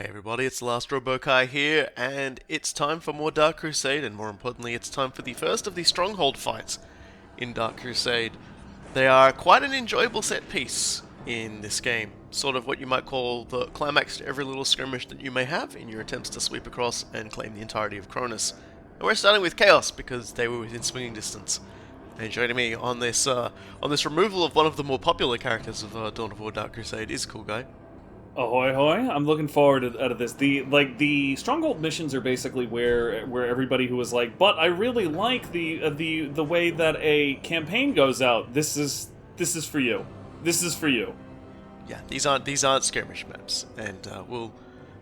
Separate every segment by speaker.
Speaker 1: Hey everybody, it's Last Robokai here, and it's time for more Dark Crusade, and more importantly, it's time for the first of the Stronghold fights in Dark Crusade. They are quite an enjoyable set piece in this game, sort of what you might call the climax to every little skirmish that you may have in your attempts to sweep across and claim the entirety of Cronus. And we're starting with Chaos, because they were within swinging distance. And joining me on this removal of one of the more popular characters of Dawn of War Dark Crusade is Cool Guy.
Speaker 2: Ahoy hoy! I'm looking forward to this. The Stronghold missions are basically where everybody who was like, but I really like the way that a campaign goes out. This is for you. This is for you.
Speaker 1: Yeah, these aren't skirmish maps, and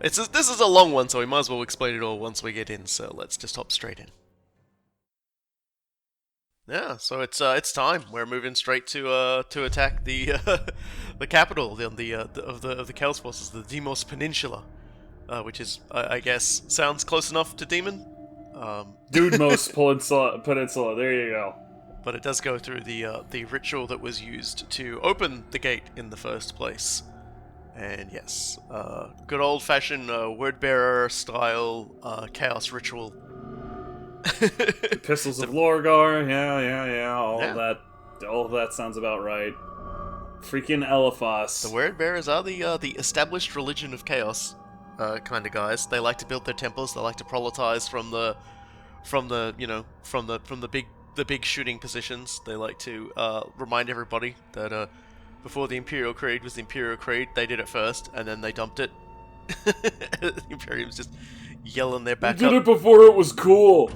Speaker 1: this is a long one, so we might as well explain it all once we get in. So let's just hop straight in. Yeah, so it's time. We're moving straight to attack the the capital of the Chaos Forces, the Deimos Peninsula, which is I guess sounds close enough to demon.
Speaker 2: Deimos Peninsula. There you go.
Speaker 1: But it does go through the ritual that was used to open the gate in the first place. And yes, good old-fashioned word-bearer style chaos ritual.
Speaker 2: Epistles of Lorgar, yeah, all of that sounds about right. Freaking Eliphas.
Speaker 1: The word bearers are the established religion of chaos, kind of guys. They like to build their temples. They like to proletize from the big shooting positions. They like to remind everybody that before the Imperial Creed was the Imperial Creed, they did it first, and then they dumped it. The Imperium's just yelling their back up.
Speaker 2: Did it before it was cool.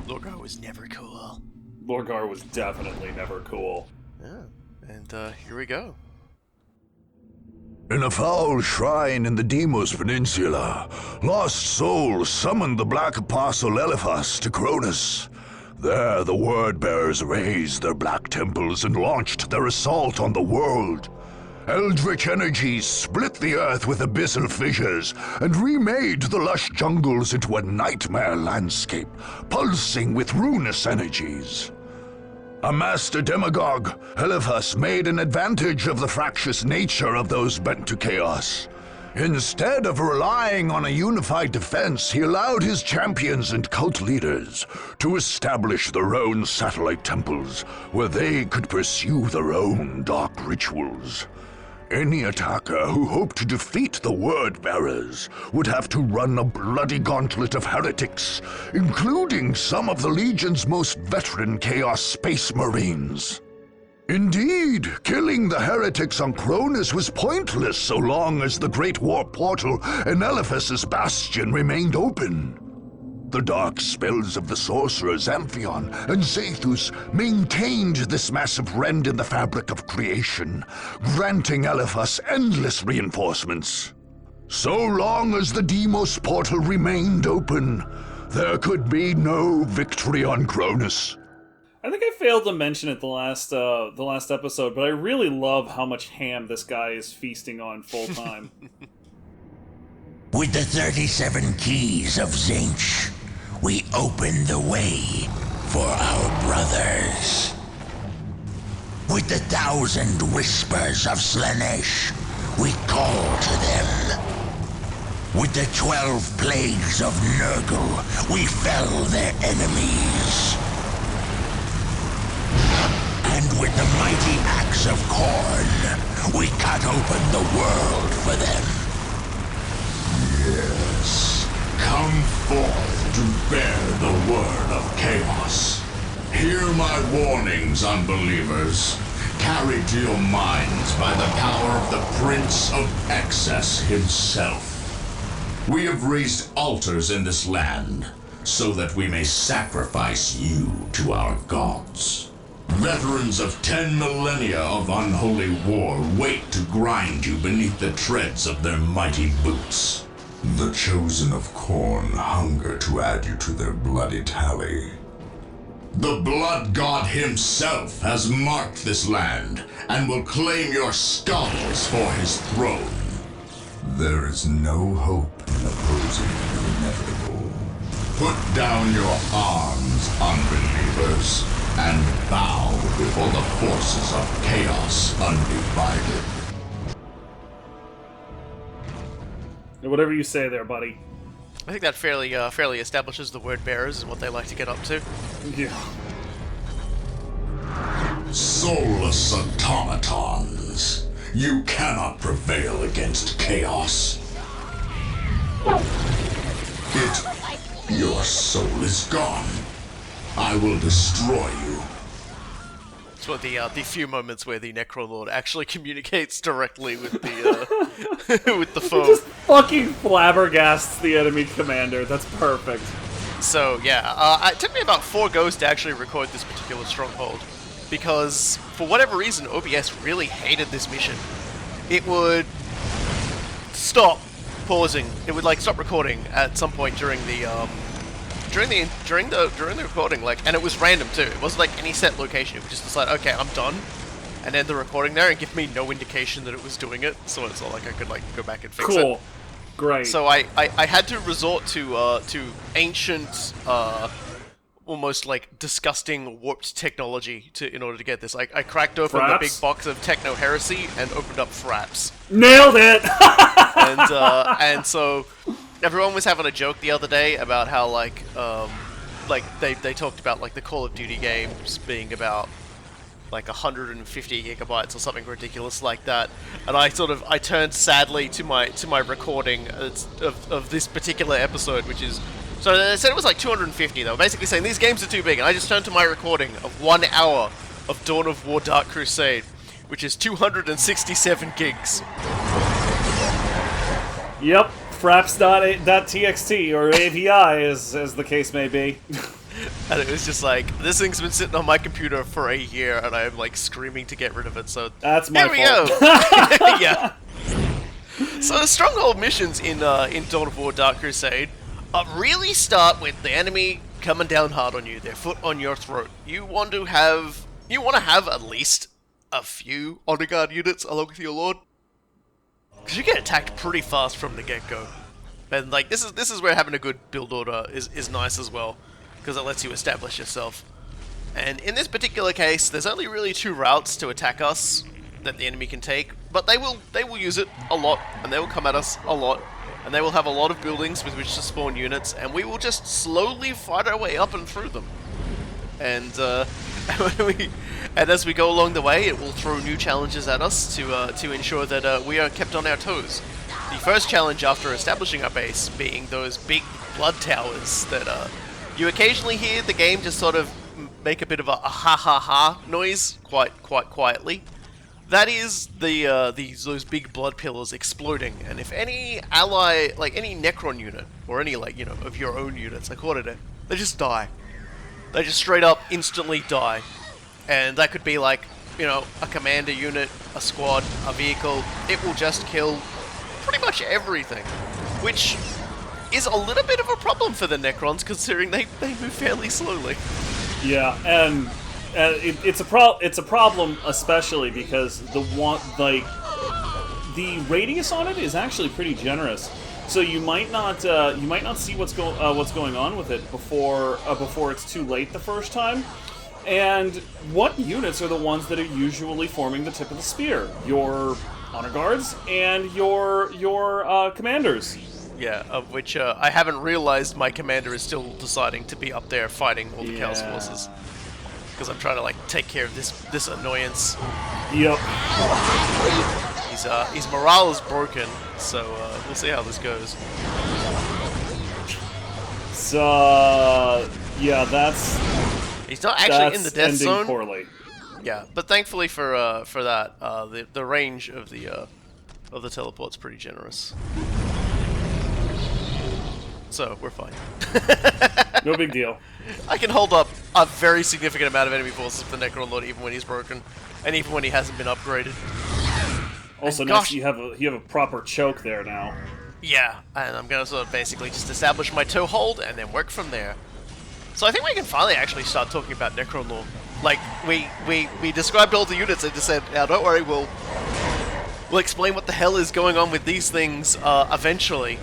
Speaker 1: Lorgar was never cool.
Speaker 2: Lorgar was definitely never cool.
Speaker 1: Yeah, and here we go.
Speaker 3: In a foul shrine in the Deimos Peninsula, lost souls summoned the Black Apostle Eliphas to Cronus. There, the word-bearers raised their black temples and launched their assault on the world. Eldritch energies split the earth with abyssal fissures and remade the lush jungles into a nightmare landscape, pulsing with ruinous energies. A master demagogue, Eliphas made an advantage of the fractious nature of those bent to chaos. Instead of relying on a unified defense, he allowed his champions and cult leaders to establish their own satellite temples, where they could pursue their own dark rituals. Any attacker who hoped to defeat the Word-Bearers would have to run a bloody gauntlet of heretics, including some of the Legion's most veteran Chaos Space Marines. Indeed, killing the heretics on Cronus was pointless so long as the Great War Portal and Eliphas's Bastion remained open. The dark spells of the sorcerers Amphion and Zathus maintained this massive rend in the fabric of creation, granting Eliphas endless reinforcements. So long as the Deimos portal remained open, there could be no victory on Cronus.
Speaker 2: I think I failed to mention it the last episode, but I really love how much ham this guy is feasting on full time.
Speaker 4: With the 37 keys of Zinch, we open the way for our brothers. With the 1,000 whispers of Slanesh, we call to them. With the 12 plagues of Nurgle, we fell their enemies. And with the mighty axe of Khorne, we cut open the world for them.
Speaker 5: Yes, come forth to bear the word of chaos. Hear my warnings, unbelievers, carried to your minds by the power of the Prince of Excess himself. We have raised altars in this land, so that we may sacrifice you to our gods. Veterans of 10 millennia of unholy war wait to grind you beneath the treads of their mighty boots. The chosen of Khorne hunger to add you to their bloody tally. The blood god himself has marked this land and will claim your skulls for his throne. There is no hope in opposing the inevitable. Put down your arms, unbelievers, and bow before the forces of chaos undivided.
Speaker 2: Whatever you say there, buddy.
Speaker 1: I think that fairly establishes the word bearers and what they like to get up to.
Speaker 2: Yeah.
Speaker 5: Soulless automatons, you cannot prevail against chaos. Your soul is gone. I will destroy you.
Speaker 1: It's one of the few moments where the Necron Lord actually communicates directly with the with the foe.
Speaker 2: Just fucking flabbergasts the enemy commander. That's perfect.
Speaker 1: So yeah, it took me about 4 goes to actually record this particular stronghold, because for whatever reason OBS really hated this mission. It would stop pausing. It would like stop recording at some point during the recording, like, and it was random too. It wasn't like any set location. It would just decide, okay, I'm done, and end the recording there and give me no indication that it was doing it. So it's not like I could like go back and fix it.
Speaker 2: Cool. Great.
Speaker 1: So I had to resort to ancient, almost like disgusting warped technology in order to get this. I cracked open the big box of techno heresy and opened up Fraps.
Speaker 2: Nailed it.
Speaker 1: And so everyone was having a joke the other day about how like they talked about like the Call of Duty games being about like 150 gigabytes or something ridiculous like that, and I turned sadly to my recording of this particular episode, which is, so they said it was like 250. They were basically saying these games are too big, and I just turned to my recording of 1 hour of Dawn of War Dark Crusade, which is 267 gigs.
Speaker 2: Yep, fraps.txt or AVI as the case may be.
Speaker 1: And it was just like, this thing's been sitting on my computer for a year, and I'm like screaming to get rid of it. So
Speaker 2: that's my fault.
Speaker 1: There we go. Yeah. So the stronghold missions in Dawn of War Dark Crusade really start with the enemy coming down hard on you, their foot on your throat. You want to have at least a few honor guard units along with your lord, because you get attacked pretty fast from the get-go. And like this is where having a good build order is nice as well, because it lets you establish yourself. And in this particular case, there's only really 2 routes to attack us that the enemy can take, but they will use it a lot, and they will come at us a lot, and they will have a lot of buildings with which to spawn units, and we will just slowly fight our way up and through them. And and as we go along the way, it will throw new challenges at us to ensure that we are kept on our toes. The first challenge after establishing our base being those big blood towers that you occasionally hear the game just sort of make a bit of a ha ha ha noise quite quietly. That is those big blood pillars exploding, and if any ally, like any Necron unit or any of your own units, I call it, they just die. They just straight up instantly die, and that could be like a commander unit, a squad, a vehicle. It will just kill pretty much everything, which is a little bit of a problem for the Necrons, considering they move fairly slowly.
Speaker 2: Yeah, and it's a problem especially because the radius on it is actually pretty generous. So you might not see what's going on with it before it's too late the first time. And what units are the ones that are usually forming the tip of the spear? Your honor guards and your commanders.
Speaker 1: Yeah, of which I haven't realized my commander is still deciding to be up there fighting all the Chaos Forces. Because I'm trying to like take care of this annoyance.
Speaker 2: Yep.
Speaker 1: His morale is broken, so we'll see how this goes.
Speaker 2: So yeah,
Speaker 1: he's not actually in the death zone.
Speaker 2: Poorly.
Speaker 1: Yeah, but thankfully for that, the range of the teleport's pretty generous. So we're fine.
Speaker 2: No big deal.
Speaker 1: I can hold up a very significant amount of enemy forces with the Necron Lord, even when he's broken, and even when he hasn't been upgraded.
Speaker 2: Also, nice you have a proper choke there now. Yeah,
Speaker 1: and I'm gonna sort of basically just establish my toehold and then work from there. So I think we can finally actually start talking about Necron Lord. Like we described all the units and just said, now don't worry, we'll explain what the hell is going on with these things eventually.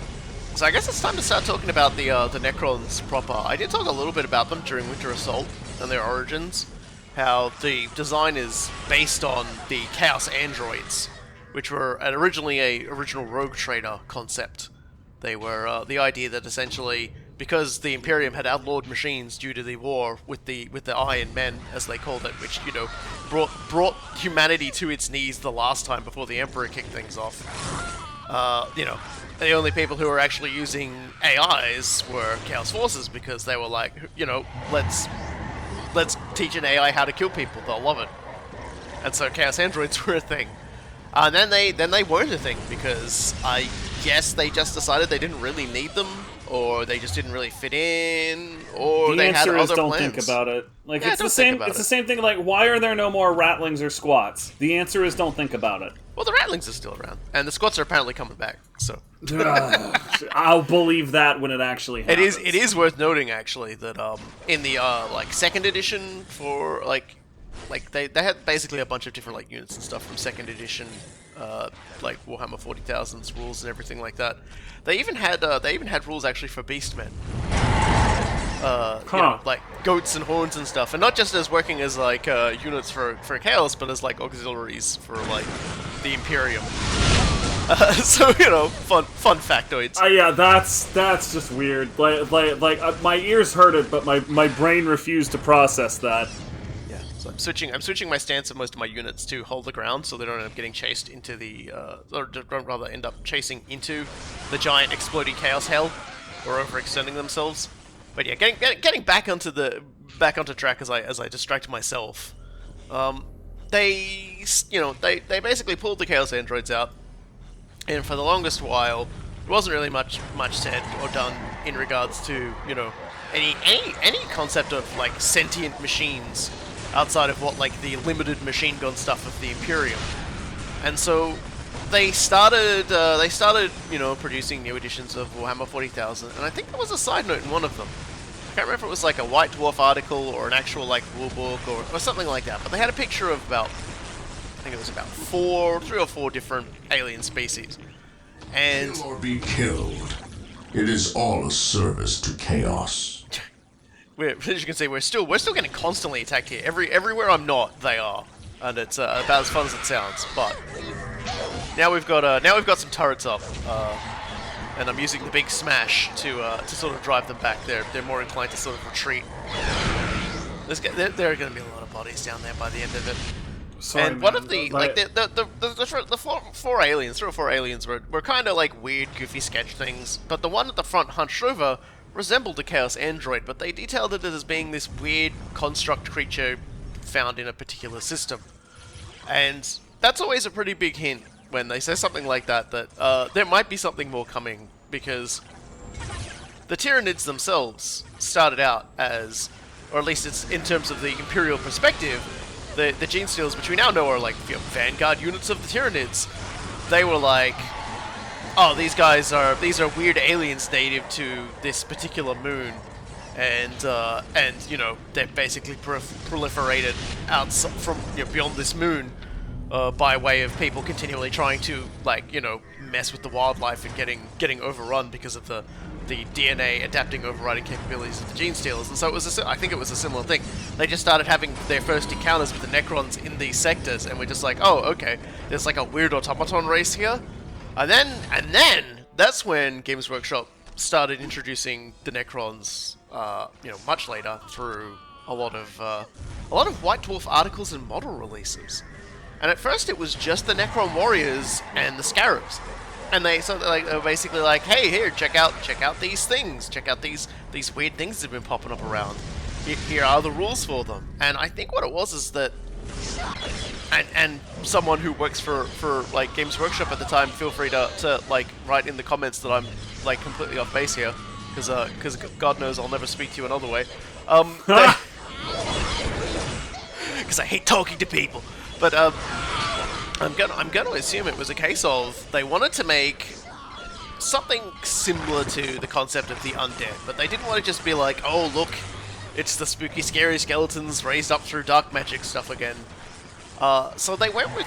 Speaker 1: So I guess it's time to start talking about the Necrons proper. I did talk a little bit about them during Winter Assault and their origins, how the design is based on the Chaos Androids, which were originally a original Rogue Trader concept They were the idea that essentially, because the Imperium had outlawed machines due to the war with the Iron Men, as they called it, which, you know, brought humanity to its knees the last time before the Emperor kicked things off. You know, the only people who were actually using AIs were Chaos Forces, because they were like, you know, let's teach an AI how to kill people. They'll love it. And so Chaos Androids were a thing. And then they weren't a thing, because I guess they just decided they didn't really need them, or they just didn't really fit in, or they had other plans.
Speaker 2: The answer is don't think about it. Like,
Speaker 1: yeah,
Speaker 2: it's the same. It's the same thing. Like, why are there no more Ratlings or Squats? The answer is don't think about it.
Speaker 1: Well, the Ratlings are still around, and the Squats are apparently coming back. So
Speaker 2: I'll believe that when it actually happens.
Speaker 1: It is worth noting, actually, that in the like second edition for like they had basically a bunch of different like units and stuff from second edition, like Warhammer 40,000's rules and everything like that. They even had rules actually for Beastmen. You know, like goats and horns and stuff, and not just as working as like units for Chaos, but as like auxiliaries for like the Imperium. So, you know, fun factoids.
Speaker 2: Yeah, that's just weird. Like my ears heard it, but my brain refused to process that.
Speaker 1: Yeah, so I'm switching my stance of most of my units to hold the ground, so they don't end up getting chased into the, or rather end up chasing into the giant exploding chaos hell, or overextending themselves. But yeah, getting back onto track as I distract myself. They basically pulled the Chaos Androids out, and for the longest while, there wasn't really much said or done in regards to, you know, any concept of like sentient machines outside of what like the limited machine gun stuff of the Imperium. And so they started you know, producing new editions of Warhammer 40,000, and I think there was a side note in one of them. I can't remember if it was like a White Dwarf article or an actual like rule book or something like that, but they had a picture of about, I think it was about 3 or 4 different alien species. And
Speaker 5: Kill or be killed. It is all a service to chaos.
Speaker 1: as you can see, we're still getting constantly attacked here. Everywhere I'm not, they are, and it's about as fun as it sounds. But now we've got some turrets up, and I'm using the big smash to sort of drive them back. They're more inclined to sort of retreat. There are going to be a lot of bodies down there by the end of it.
Speaker 2: Sorry,
Speaker 1: and one of the four aliens, 3 or 4 aliens were kind of like weird, goofy sketch things. But the one at the front, hunched over, resembled a Chaos Android, but they detailed it as being this weird construct creature found in a particular system. And that's always a pretty big hint when they say something like that, that there might be something more coming, because the Tyranids themselves started out as, or at least it's in terms of the Imperial perspective, the Genestealers, which we now know are like, you know, vanguard units of the Tyranids. They were like, oh, these are weird aliens native to this particular moon, and you know, they're basically proliferated out from, you know, beyond this moon, by way of people continually trying to, like, you know, mess with the wildlife and getting overrun because of the DNA adapting overriding capabilities of the Genestealers. And so it was I think it was a similar thing. They just started having their first encounters with the Necrons in these sectors, and we're just like, oh, okay, there's like a weird automaton race here. And then that's when Games Workshop started introducing the Necrons, you know, much later through a lot of White Dwarf articles and model releases. And at first it was just the Necron warriors and the Scarabs, and they were basically like, hey, here, check out these things, check out these weird things that have been popping up around. Here are the rules for them. And I think what it was is that, and someone who works for like Games Workshop at the time, feel free to like write in the comments that I'm like completely off base here, because God knows I'll never speak to you another way. Because I hate talking to people. But I'm gonna assume it was a case of they wanted to make something similar to the concept of the undead, but they didn't want to just be like, oh look, it's the spooky, scary skeletons raised up through dark magic stuff again. So they went with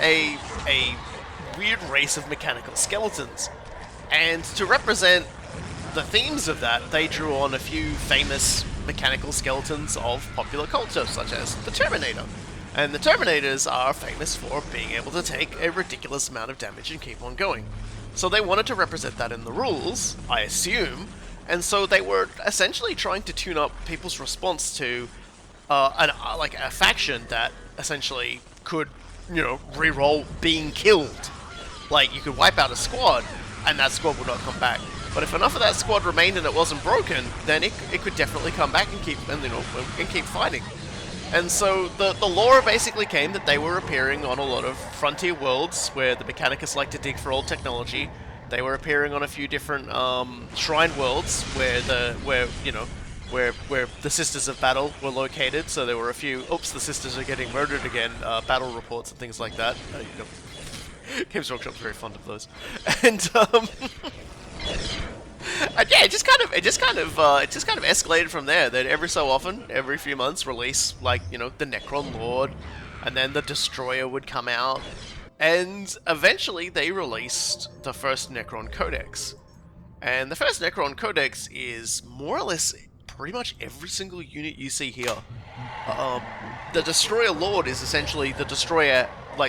Speaker 1: a weird race of mechanical skeletons, and to represent the themes of that, they drew on a few famous mechanical skeletons of popular culture, such as the Terminator. And the Terminators are famous for being able to take a ridiculous amount of damage and keep on going. So they wanted to represent that in the rules, I assume, and so they were essentially trying to tune up people's response to like a faction that essentially could, re-roll being killed. Like, you could wipe out a squad, and that squad would not come back. But if enough of that squad remained and it wasn't broken, then it could definitely come back and keep fighting. And so the lore basically came that they were appearing on a lot of frontier worlds where the Mechanicus like to dig for old technology. They were appearing on a few different shrine worlds where the Sisters of Battle were located. So there were a few, oops, the Sisters are getting murdered again, battle reports and things like that. Games Workshop's very fond of those. And and yeah, it just kind of escalated from there. That every so often, every few months, release like the Necron Lord, and then the Destroyer would come out, and eventually they released the first Necron Codex. And the first Necron Codex is more or less pretty much every single unit you see here. The Destroyer Lord is essentially the Destroyer,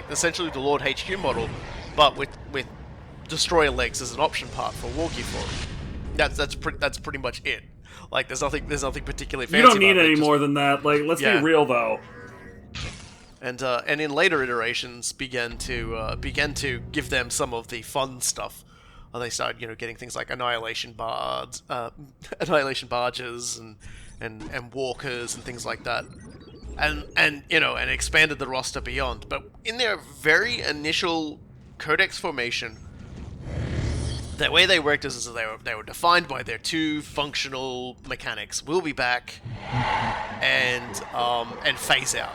Speaker 1: essentially the Lord HQ model, but with Destroyer legs as an option part for walkie for him. That's pretty much it. Like, there's nothing particularly fancy.
Speaker 2: You don't need
Speaker 1: about it,
Speaker 2: any more than that. Like, let's be real though.
Speaker 1: And in later iterations began to give them some of the fun stuff. They started getting things like annihilation barges, and walkers and things like that. And expanded the roster beyond. But in their very initial Codex formation, the way they worked is they were defined by their two functional mechanics: will be back and phase out.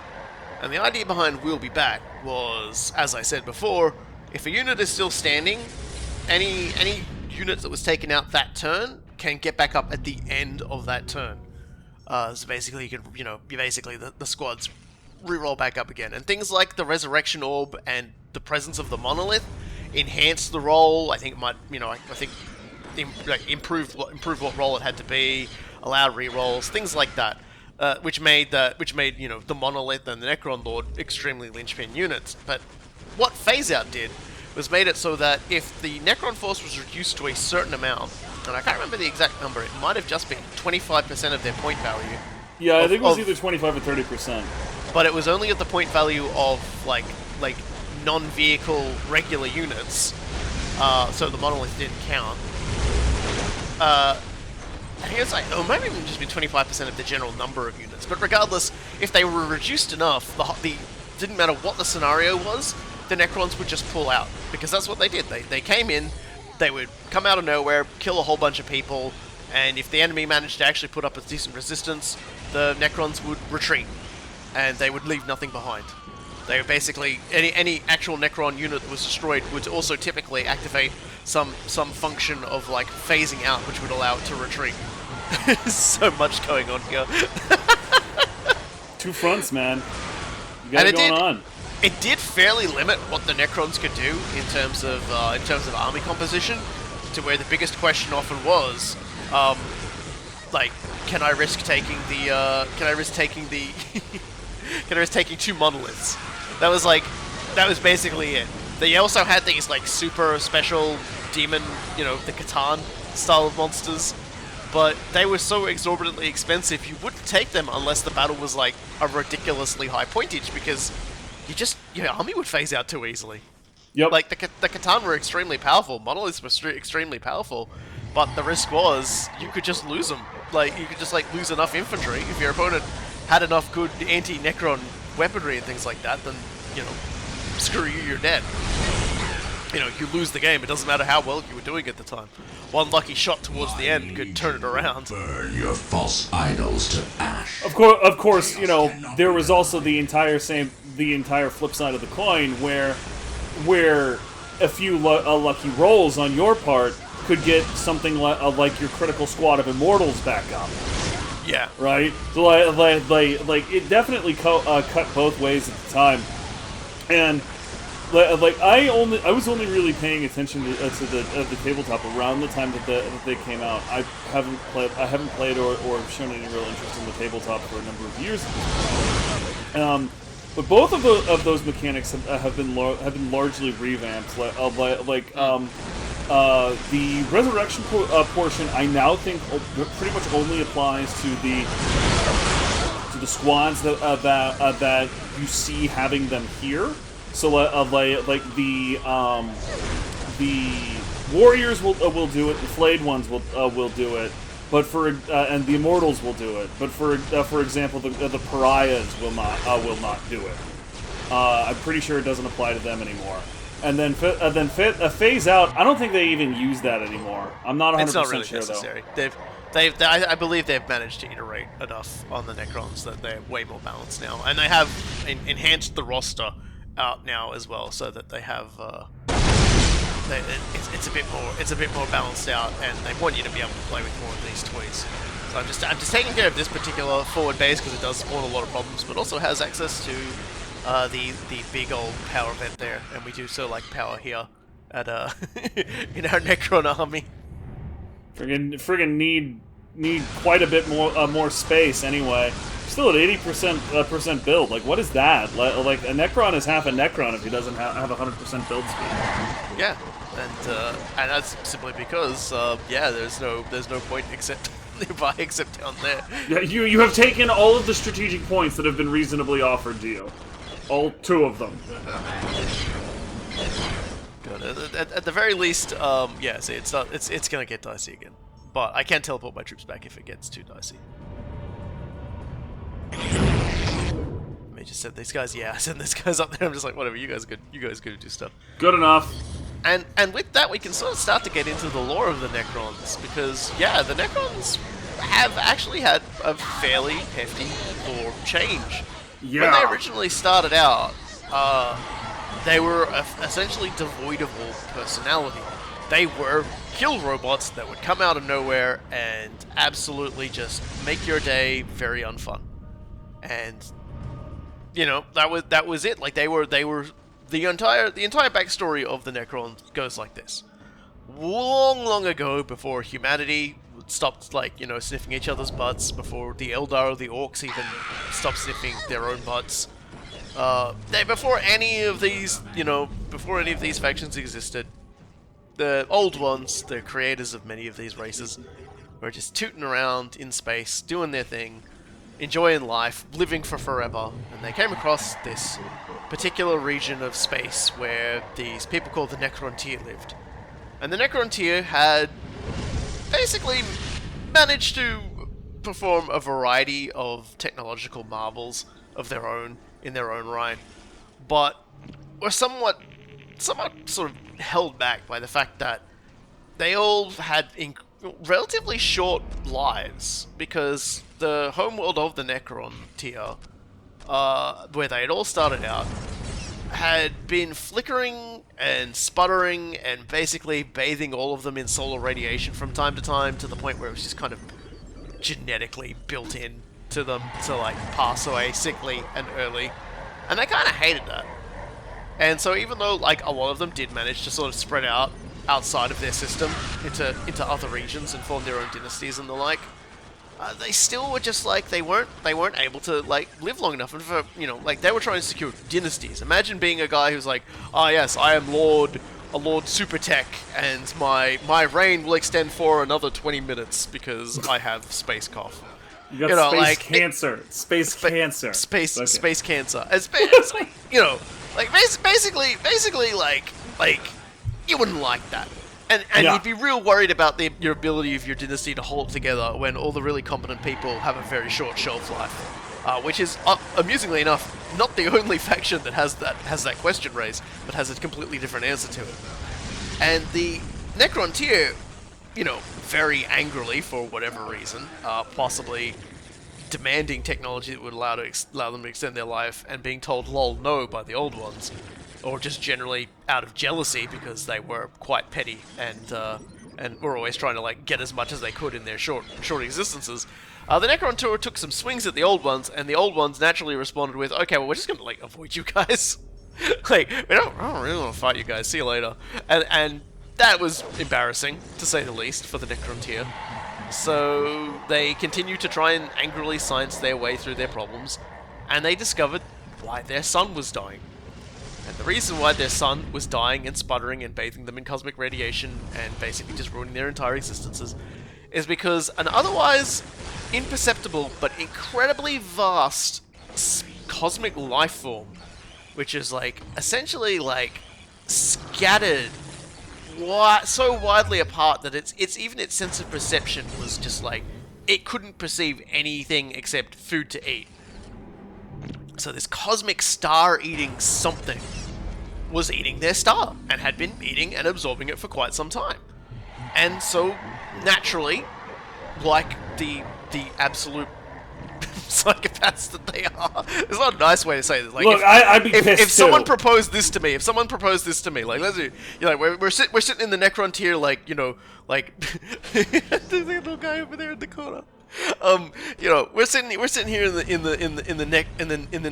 Speaker 1: And the idea behind will be back was, as I said before, if a unit is still standing, any unit that was taken out that turn can get back up at the end of that turn. So basically, you could, the squads re-roll back up again, and things like the Resurrection Orb and the presence of the Monolith enhanced the roll. I think it might, improve what roll it had to be, allowed re-rolls, things like that, which made the Monolith and the Necron Lord extremely linchpin units. But what Phase Out did was made it so that if the Necron force was reduced to a certain amount, and I can't remember the exact number, it might have just been 25% of their point value.
Speaker 2: Yeah, I think it was either 25 or 30%.
Speaker 1: But it was only at the point value of like non-vehicle regular units, so the Monolith didn't count. I think it's maybe even just be 25% of the general number of units. But regardless, if they were reduced enough, the didn't matter what the scenario was, the Necrons would just pull out, because that's what they did. They came in, they would come out of nowhere, kill a whole bunch of people, and if the enemy managed to actually put up a decent resistance, the Necrons would retreat, and they would leave nothing behind. They would basically, any actual Necron unit that was destroyed would also typically activate some function of like phasing out, which would allow it to retreat. So much going on here.
Speaker 2: Two fronts, man. You got it going on.
Speaker 1: It did fairly limit what the Necrons could do in terms of army composition, to where the biggest question often was, can I risk taking two monoliths? That was basically it. They also had these like super special demon, the Catan style of monsters, but they were so exorbitantly expensive you wouldn't take them unless the battle was like a ridiculously high pointage, because your army would phase out too easily.
Speaker 2: Yep.
Speaker 1: Like the Catan were extremely powerful, monoliths were extremely powerful, but the risk was you could just lose them. Like, you could just lose enough infantry. If your opponent had enough good anti-Necron weaponry and things like that, then screw you, you're dead. You lose the game. It doesn't matter how well you were doing at the time. One lucky shot towards the end could turn it around.
Speaker 5: Burn your false idols to ash.
Speaker 2: Of course, there was also the entire flip side of the coin, where a few lucky rolls on your part could get something like your critical squad of immortals back up.
Speaker 1: Yeah.
Speaker 2: Right. So like it definitely cut both ways at the time, and I was only really paying attention to the tabletop around the time that they came out. I haven't played or shown any real interest in the tabletop for a number of years. But both of those mechanics have been largely revamped. The resurrection portion, I now think pretty much only applies to the squads that you see having them here. So like the warriors will do it. The flayed ones will do it. But and the immortals will do it. But for example, the pariahs will not do it. I'm pretty sure it doesn't apply to them anymore. And then phase out. I don't think they even use that anymore. I'm not 100%
Speaker 1: it's not really
Speaker 2: sure
Speaker 1: necessary.
Speaker 2: though.
Speaker 1: I believe they've managed to iterate enough on the Necrons that they're way more balanced now, and they have enhanced the roster out now as well, so that they have it's a bit more balanced out, and they want you to be able to play with more of these toys. So I'm just taking care of this particular forward base because it does spawn a lot of problems, but also has access to the big old power event there, and we do so like power here at in our Necron army.
Speaker 2: Friggin' need quite a bit more space anyway. Still at 80% build. Like, what is that? Like a Necron is half a Necron if he doesn't have 100% build speed.
Speaker 1: Yeah, and that's simply because there's no point except nearby except down there.
Speaker 2: Yeah, you have taken all of the strategic points that have been reasonably offered to you. All 2 of them.
Speaker 1: Good. At the very least, see, it's gonna get dicey again. But I can teleport my troops back if it gets too dicey. I just send these guys, I send these guys up there. I'm just like, whatever, you guys go do stuff.
Speaker 2: Good enough.
Speaker 1: And with that, we can sort of start to get into the lore of the Necrons, because the Necrons have actually had a fairly hefty lore change.
Speaker 2: Yeah.
Speaker 1: When they originally started out, they were essentially devoid of all personality. They were kill robots that would come out of nowhere and absolutely just make your day very unfun. And that was it. Like they were the entire backstory of the Necrons goes like this. Long ago, before humanity stopped sniffing each other's butts, before the Eldar or the Orcs even stopped sniffing their own butts, before any of these factions existed, the old ones, the creators of many of these races, were just tooting around in space, doing their thing, enjoying life, living for forever, and they came across this particular region of space where these people called the Necrontyr lived. And the Necrontyr had basically managed to perform a variety of technological marvels of their own, in their own right, but were somewhat sort of held back by the fact that they all had relatively short lives, because the homeworld of the Necrontyr, where they had all started out, had been flickering and sputtering and basically bathing all of them in solar radiation from time to time, to the point where it was just kind of genetically built in to them to pass away sickly and early, and they kind of hated that. And so even though a lot of them did manage to sort of spread out outside of their system into other regions and form their own dynasties and the like, they still were just they weren't able to live long enough, and for they were trying to secure dynasties. Imagine being a guy who's oh yes, I am a Lord Super Tech, and my reign will extend for another 20 minutes because I have space cough.
Speaker 2: You got space cancer. Space cancer.
Speaker 1: Space cancer. It's basically you wouldn't like that. And you'd be real worried about your ability of your dynasty to hold together when all the really competent people have a very short shelf life. Which is, amusingly enough, not the only faction that has that question raised, but has a completely different answer to it. And the Necrontyr, very angrily, for whatever reason, possibly demanding technology that would allow them to extend their life, and being told lol no by the old ones, or just generally out of jealousy because they were quite petty and were always trying to get as much as they could in their short existences. The Necrontyr took some swings at the old ones, and the old ones naturally responded with, okay, well, we're just gonna avoid you guys. I don't really want to fight you guys, see you later. And that was embarrassing, to say the least, for the Necrontyr. So they continued to try and angrily science their way through their problems, and they discovered why their sun was dying. And the reason why their sun was dying and sputtering and bathing them in cosmic radiation and basically just ruining their entire existences is because an otherwise imperceptible but incredibly vast cosmic life form, which is like essentially like scattered so widely apart that it's even its sense of perception was just like it couldn't perceive anything except food to eat. So this cosmic star-eating something was eating their star and had been eating and absorbing it for quite some time. And so naturally, like the absolute psychopaths that they are. It's not a nice way to say this. Like,
Speaker 2: look, I'd be pissed
Speaker 1: if
Speaker 2: too.
Speaker 1: someone proposed this to me, like, let's do, you know, we're sitting in the Necrontyr, like, you know, like, there's a little guy over there in the corner. You know, we're sitting here in the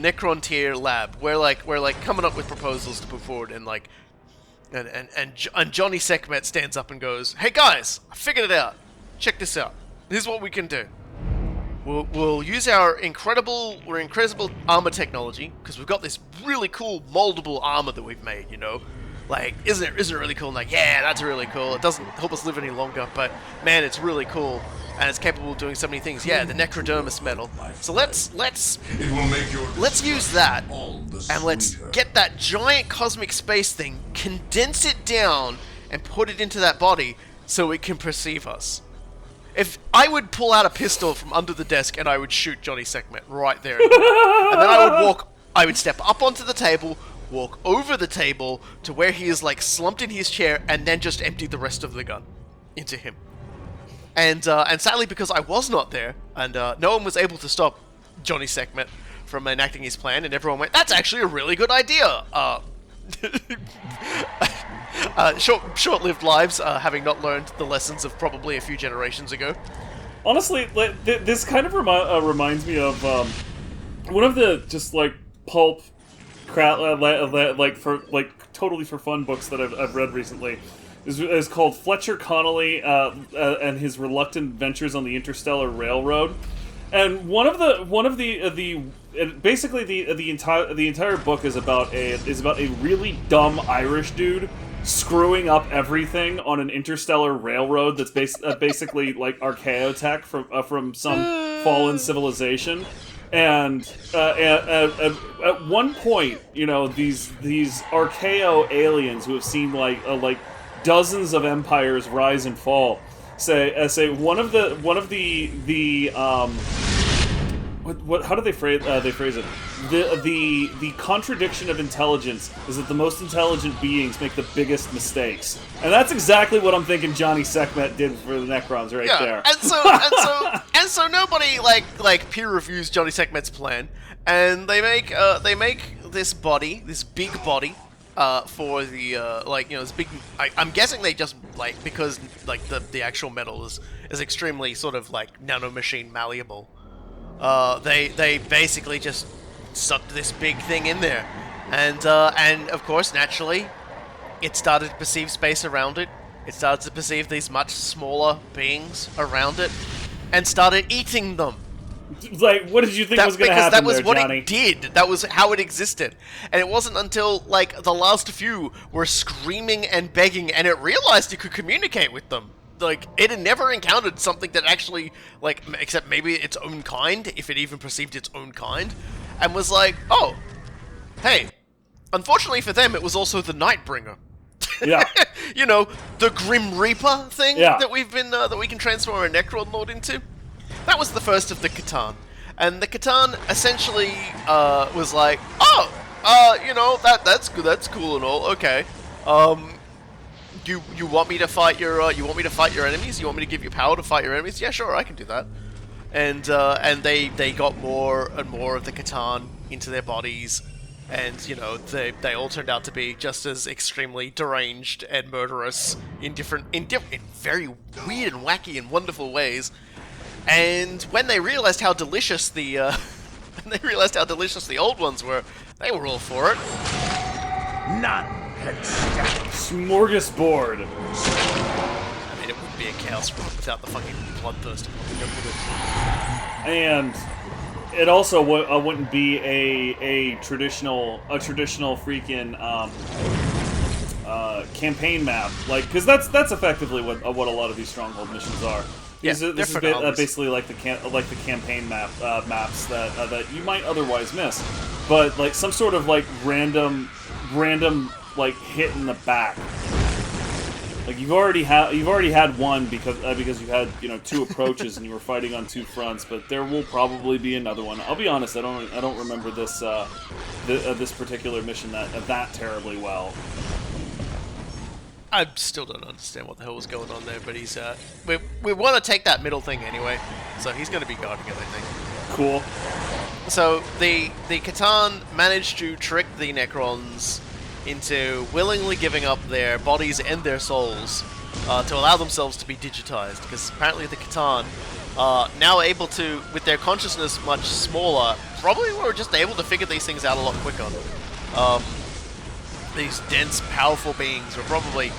Speaker 1: Necrontyr lab. We're like coming up with proposals to put forward, and like, and Johnny Sekhmet stands up and goes, "Hey guys, I figured it out. Check this out. Here's what we can do. We'll use our incredible armor technology, because we've got this really cool moldable armor that we've made, you know? Like, isn't it really cool?" And like, yeah, that's really cool. It doesn't help us live any longer, but man, it's really cool. And it's capable of doing so many things. Yeah, the necrodermis metal. So let's use that, and let's get that giant cosmic space thing, condense it down, and put it into that body so it can perceive us. If I would pull out a pistol from under the desk and I would shoot Johnny Sekhmet right there, and then I would step up onto the table, walk over the table to where he is like slumped in his chair, and then just empty the rest of the gun into him. And sadly, because I was not there, and no one was able to stop Johnny Sekhmet from enacting his plan, and everyone went, "That's actually a really good idea." Short-lived lives, having not learned the lessons of probably a few generations ago.
Speaker 2: Honestly, this kind of reminds me of one of the just like pulp crap, like for like totally for fun books that I've read recently. Is called Fletcher Connolly and his reluctant ventures on the Interstellar Railroad, and basically the entire book is about a really dumb Irish dude screwing up everything on an interstellar railroad that's basically like archaeotech from some fallen civilization. And at one point, you know, these archaeo aliens who have seen like dozens of empires rise and fall say one of the how do they phrase it? The contradiction of intelligence is that the most intelligent beings make the biggest mistakes, and that's exactly what I'm thinking Johnny Sekhmet did for the Necrons there.
Speaker 1: And so nobody like peer reviews Johnny Sekhmet's plan, and they make this big body for the like, you know, this big. I'm guessing they just like, because like the actual metal is extremely sort of like nanomachine malleable. They basically just sucked this big thing in there, and of course, naturally, it started to perceive space around it. It started to perceive these much smaller beings around it, and started eating them.
Speaker 2: Like, what did you think was going to happen there, Johnny?
Speaker 1: Because that was what it did. That was how it existed. And it wasn't until, like, the last few were screaming and begging, and it realized it could communicate with them. Like, it had never encountered something that actually, like, except maybe its own kind, if it even perceived its own kind, and was like, oh, hey, unfortunately for them, it was also the Nightbringer.
Speaker 2: Yeah.
Speaker 1: You know, the Grim Reaper thing that we can transform a Necron Lord into. That was the first of the Catan. And the Catan essentially was like, oh, you know, that's good, that's cool and all, okay. You want me to fight your enemies? You want me to give you power to fight your enemies? Yeah, sure, I can do that. And they got more and more of the Catan into their bodies, and you know, they all turned out to be just as extremely deranged and murderous in very weird and wacky and wonderful ways. And when they realized how delicious the old ones were, they were all for it.
Speaker 4: None can stand.
Speaker 2: Smorgasbord.
Speaker 1: I mean, it wouldn't be a chaos world without the fucking bloodthirst.
Speaker 2: And it also wouldn't be a traditional freaking campaign map, like, because that's effectively what a lot of these Stronghold missions are.
Speaker 1: Yeah,
Speaker 2: This is basically like the campaign maps that you might otherwise miss, but like some sort of like random like hit in the back. Like you've already had one because you had, you know, 2 approaches and you were fighting on 2 fronts, but there will probably be another one. I'll be honest, I don't remember this this particular mission that terribly well.
Speaker 1: I still don't understand what the hell was going on there, but he's we want to take that middle thing anyway, so he's going to be guarding it, I think.
Speaker 2: Cool.
Speaker 1: So the Catan managed to trick the Necrons into willingly giving up their bodies and their souls to allow themselves to be digitized, because apparently the Catan are now able to, with their consciousness much smaller, probably were just able to figure these things out a lot quicker. These dense, powerful beings were probably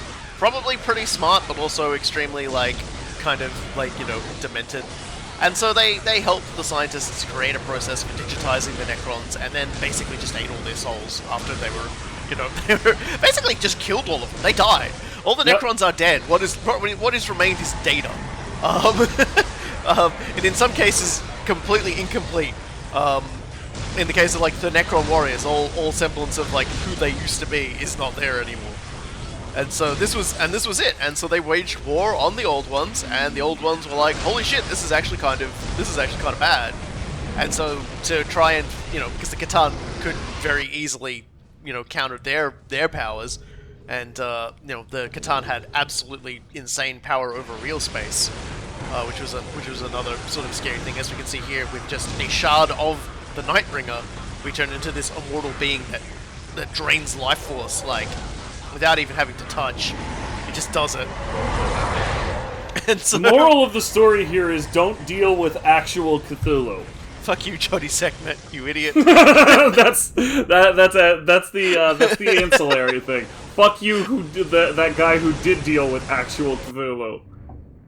Speaker 1: pretty smart, but also extremely, like, kind of, like, you know, demented. And so they helped the scientists create a process for digitizing the Necrons, and then basically just ate all their souls after they were, you know, they were basically just killed all of them. They died. All the Necrons are dead. What is remained is data. And in some cases, completely incomplete. In the case of, like, the Necron warriors, all semblance of, like, who they used to be is not there anymore. And so this was it. And so they waged war on the old ones, and the old ones were like, "Holy shit, this is actually kind of bad." And so to try and, you know, because the Catan could very easily, you know, counter their powers, and you know, the Catan had absolutely insane power over real space, which was another sort of scary thing, as we can see here with just a shard of the Nightbringer. We turn into this immortal being that drains life force, like, without even having to touch. It just does it. And so,
Speaker 2: the moral of the story here is don't deal with actual Cthulhu.
Speaker 1: Fuck you, Jody Sekhmet, you idiot.
Speaker 2: that's the ancillary thing. Fuck you, that guy who did deal with actual Cthulhu.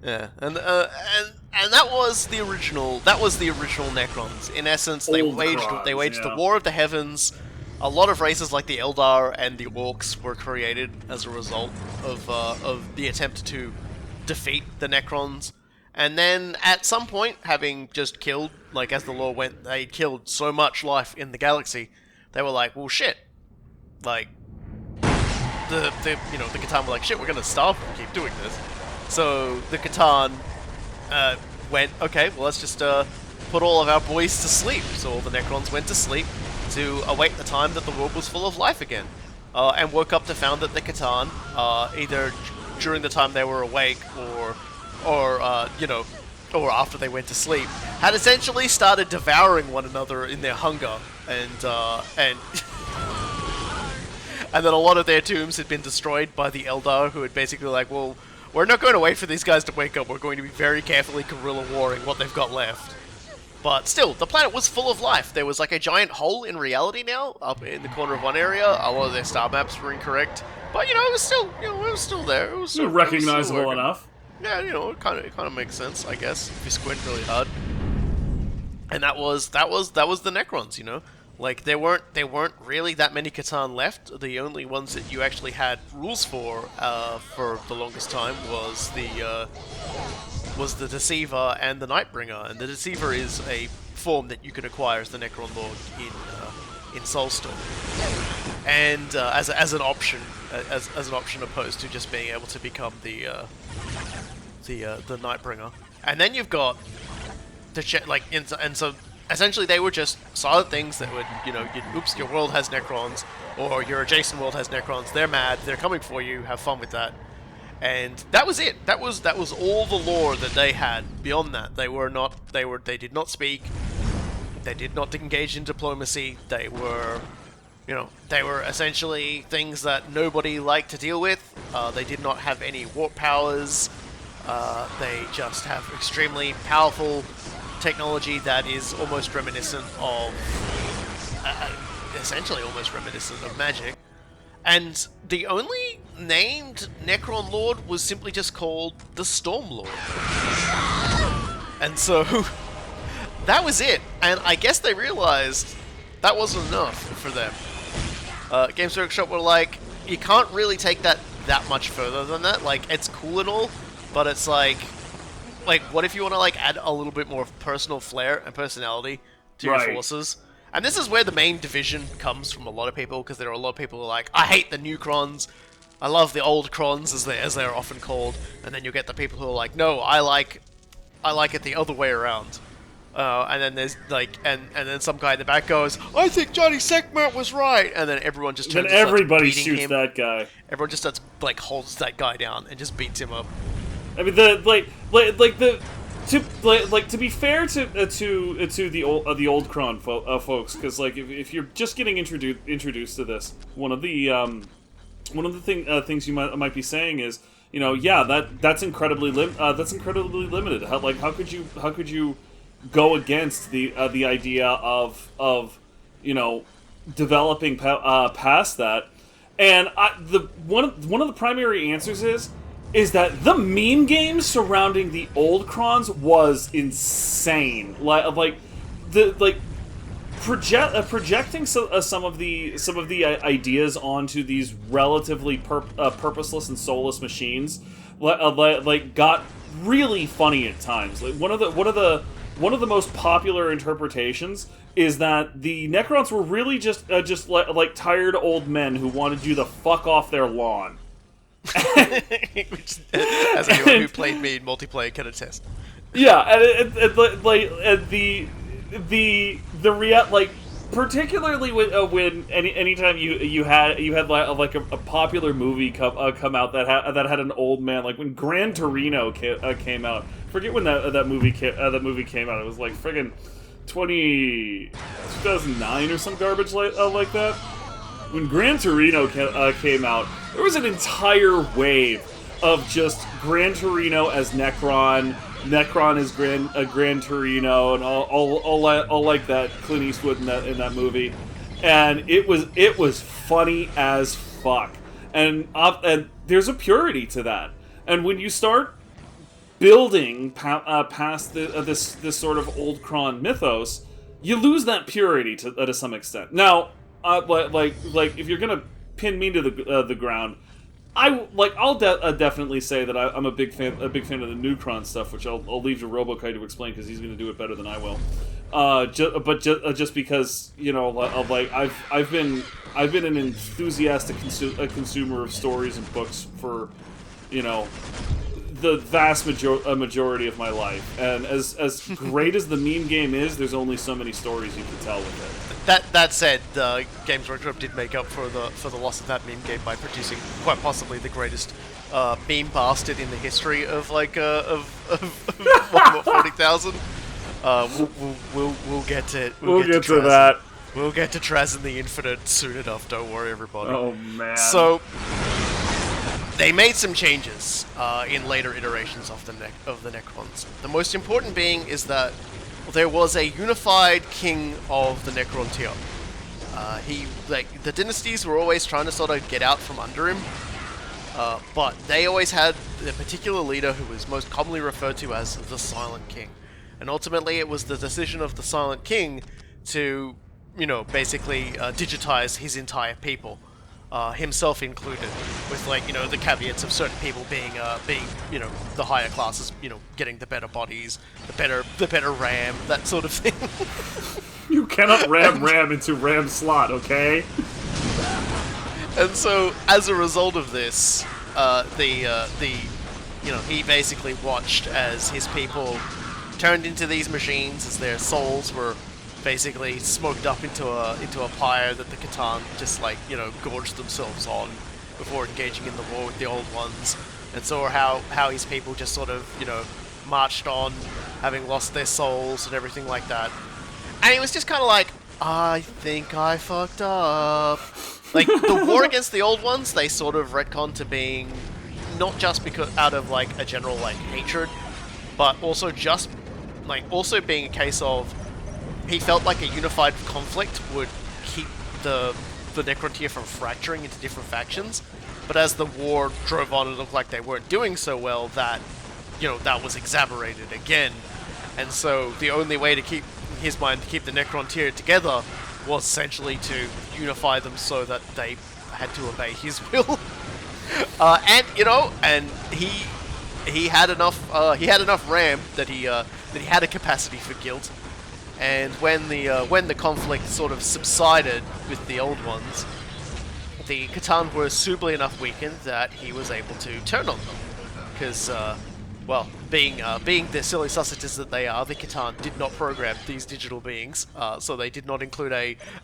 Speaker 1: Yeah, and that was the original Necrons. In essence, they waged the War of the Heavens. A lot of races like the Eldar and the Orcs were created as a result of the attempt to defeat the Necrons. And then, at some point, having just killed, like, as the lore went, they killed so much life in the galaxy, they were like, well, shit. Like, the Catan were like, shit, we're gonna starve if we keep doing this. So, the Catan went, okay, well, let's just put all of our boys to sleep. So all the Necrons went to sleep to await the time that the world was full of life again. And woke up to found that the Catan, either during the time they were awake or after they went to sleep, had essentially started devouring one another in their hunger, and and then a lot of their tombs had been destroyed by the Eldar, who had basically like, well, we're not going to wait for these guys to wake up, we're going to be very carefully guerrilla warring what they've got left. But still, the planet was full of life. There was like a giant hole in reality now, up in the corner of one area. A lot of their star maps were incorrect, but it was still, it was still there. It was still
Speaker 2: recognizable enough.
Speaker 1: Yeah, it kind of makes sense, I guess, if you squint really hard. And that was the Necrons, Like they weren't really that many Catan left. The only ones that you actually had rules for the longest time was the Deceiver and the Nightbringer. And the Deceiver is a form that you can acquire as the Necron Lord in Soulstone, and as an option, as an option opposed to just being able to become the Nightbringer. And then you've got and so essentially they were just solid things that would, oops, your world has Necrons, or your adjacent world has Necrons. They're mad. They're coming for you. Have fun with that. And that was it. That was all the lore that they had. Beyond that, they did not speak. They did not engage in diplomacy. They were, they were essentially things that nobody liked to deal with. They did not have any warp powers. They just have extremely powerful technology that is almost reminiscent of, essentially almost reminiscent of magic. And the only named Necron Lord was simply just called the Storm Lord. And so, that was it. And I guess they realized that wasn't enough for them. Games Workshop were like, you can't really take that much further than that. Like, it's cool and all, but it's like, what if you want to like add a little bit more personal flair and personality to your forces? And this is where the main division comes from a lot of people, because there are a lot of people who are like, I hate the new Crons, I love the old Crons, as they're often called. And then you get the people who are like, no, I like it the other way around. And then there's like, and then some guy in the back goes, I think Johnny Seckmart was right, and then everyone just turns.
Speaker 2: Then everybody
Speaker 1: shoots
Speaker 2: shoots that guy.
Speaker 1: Everyone just starts like holds that guy down and just beats him up.
Speaker 2: I mean, to be fair to the old Kron folks, because like if you're just getting introduced to this, one of the things you might be saying is, you know, yeah, that's incredibly limited. How could you go against the idea of you know, developing past that? And one of the primary answers is that the meme game surrounding the old Crons was insane. Projecting some of the ideas onto these relatively purposeless and soulless machines, got really funny at times. Like one of the most popular interpretations is that the Necrons were really just tired old men who wanted you to fuck off their lawn.
Speaker 1: As anyone who played me in multiplayer can attest.
Speaker 2: Yeah, and particularly when anytime you had like a popular movie come out that had an old man, like when Gran Torino came out. Forget when that movie came out. It was like friggin' 2009 or some garbage like that. When Gran Torino came out, there was an entire wave of just Gran Torino as Necron as Gran Torino, and all like that Clint Eastwood in that movie, and it was funny as fuck, and there's a purity to that, and when you start building past this sort of old Kron mythos, you lose that purity to some extent. Now, if you're gonna pin me to the ground, I'll definitely say that I'm a big fan of the new Kron stuff, which I'll leave to Robokai to explain because he's gonna do it better than I will. Just because, you know, I've been an enthusiastic consumer of stories and books for, you know, the vast majority of my life, and as great as the meme game is, there's only so many stories you can tell with it.
Speaker 1: That said, Games Workshop did make up for the loss of that meme game by producing quite possibly the greatest meme bastard in the history of of 40,000. We'll get to it.
Speaker 2: We'll get to that.
Speaker 1: We'll get to Traz in the Infinite soon enough. Don't worry, everybody.
Speaker 2: Oh man.
Speaker 1: So they made some changes in later iterations of the Necrons. The most important being is that there was a unified king of the Necrontyr. The dynasties were always trying to sort of get out from under him, but they always had a particular leader who was most commonly referred to as the Silent King. And ultimately it was the decision of the Silent King to, you know, basically digitize his entire people, himself included, with the caveats of certain people being you know, the higher classes, you know, getting the better bodies, the better RAM, that sort of thing.
Speaker 2: You cannot ram into RAM slot, okay?
Speaker 1: And so, as a result of this, he basically watched as his people turned into these machines, as their souls were basically smoked up into a pyre that the Catan just gorged themselves on before engaging in the war with the old ones, and saw how his people just sort of, you know, marched on, having lost their souls and everything like that. And it was just kind of like, I think I fucked up. Like, the war against the old ones, they sort of retconned to being not just because out of a general hatred, but also just also being a case of he felt like a unified conflict would keep the Necrontyr from fracturing into different factions. But as the war drove on, it looked like they weren't doing so well, that, you know, that was exacerbated again. and so the only way to keep in his mind to keep the Necrontyr together was essentially to unify them so that they had to obey his will. And he had enough RAM that he had a capacity for guilt. And when the conflict sort of subsided with the old ones, the Catan were suitably enough weakened that he was able to turn on them. Because, being the silly sausages that they are, the Catan did not program these digital beings, so they did not include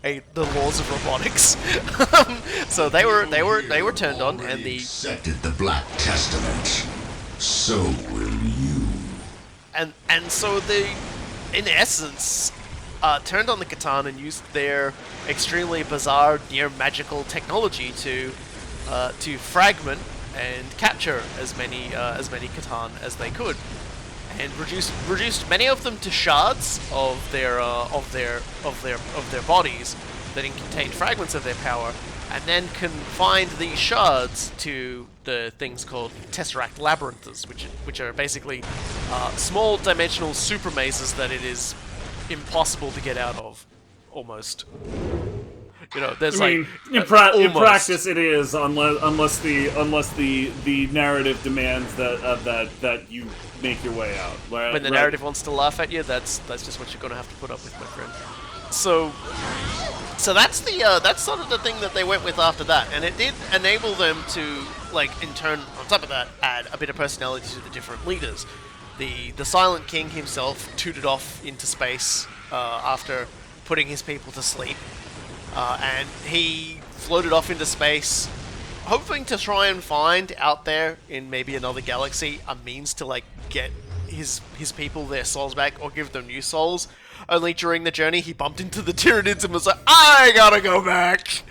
Speaker 1: the laws of robotics. So they were turned on, and the
Speaker 5: accepted the Black Testament. So will you.
Speaker 1: And so they, in essence, turned on the Catan and used their extremely bizarre, near magical technology to fragment and capture as many Catan as they could, and reduced many of them to shards of their bodies that contained fragments of their power, and then confined these shards to the things called Tesseract Labyrinths, which are basically small dimensional super mazes that it is impossible to get out of, almost. There's
Speaker 2: in practice it is, unless the narrative demands that you make your way out.
Speaker 1: When the narrative wants to laugh at you, that's just what you're gonna have to put up with, my friend. So that's sort of the thing that they went with after that, and it did enable them to, in turn, on top of that, add a bit of personality to the different leaders. The Silent King himself tooted off into space after putting his people to sleep, and he floated off into space, hoping to try and find out there in maybe another galaxy a means to get his people their souls back or give them new souls. Only during the journey he bumped into the Tyranids and was like, I gotta go back!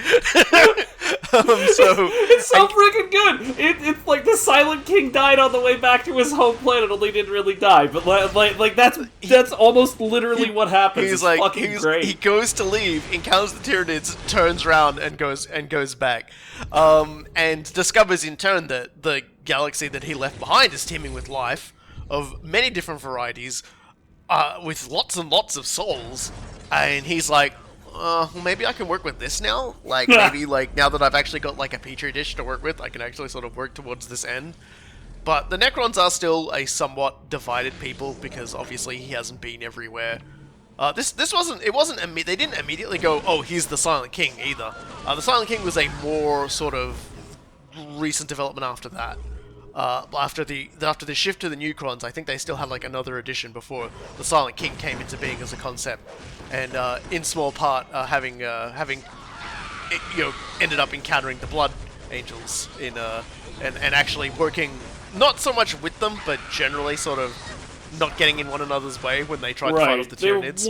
Speaker 2: It's so freaking good! It's like the Silent King died on the way back to his home planet, only didn't really die. But that's almost literally what happens. It's fucking great.
Speaker 1: He goes to leave, encounters the Tyranids, turns around and goes back. And discovers in turn that the galaxy that he left behind is teeming with life of many different varieties, with lots and lots of souls, and he's like, well, maybe I can work with this now? Maybe, now that I've actually got, a petri dish to work with, I can actually sort of work towards this end. But the Necrons are still a somewhat divided people, because obviously he hasn't been everywhere. They didn't immediately go, oh, he's the Silent King, either. The Silent King was a more sort of recent development after that. After the shift to the Necrons, I think they still had another edition before the Silent King came into being as a concept, and in small part having ended up encountering the Blood Angels and actually working not so much with them, but generally sort of not getting in one another's way when they tried to fight off the Tyranids.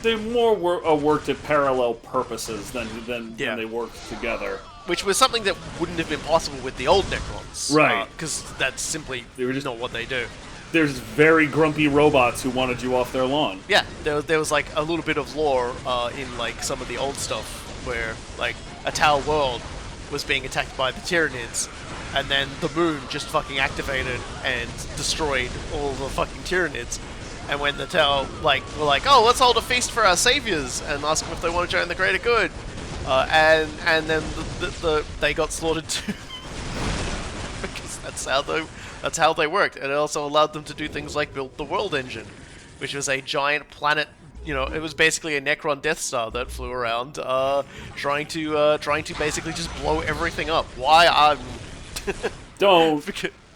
Speaker 2: They more worked at parallel purposes than they worked together.
Speaker 1: Which was something that wouldn't have been possible with the old Necrons.
Speaker 2: Right.
Speaker 1: Because that's simply not what they do.
Speaker 2: There's very grumpy robots who wanted you off their lawn.
Speaker 1: Yeah, there was a little bit of lore in some of the old stuff where a Tau world was being attacked by the Tyranids, and then the moon just fucking activated and destroyed all the fucking Tyranids. And when the Tau were like, oh, let's hold a feast for our saviors and ask them if they want to join the greater good. And then they got slaughtered too, because that's how they worked, and it also allowed them to do things like build the World Engine, which was a giant planet. It was basically a Necron Death Star that flew around, trying to basically just blow everything up. Why?
Speaker 2: Don't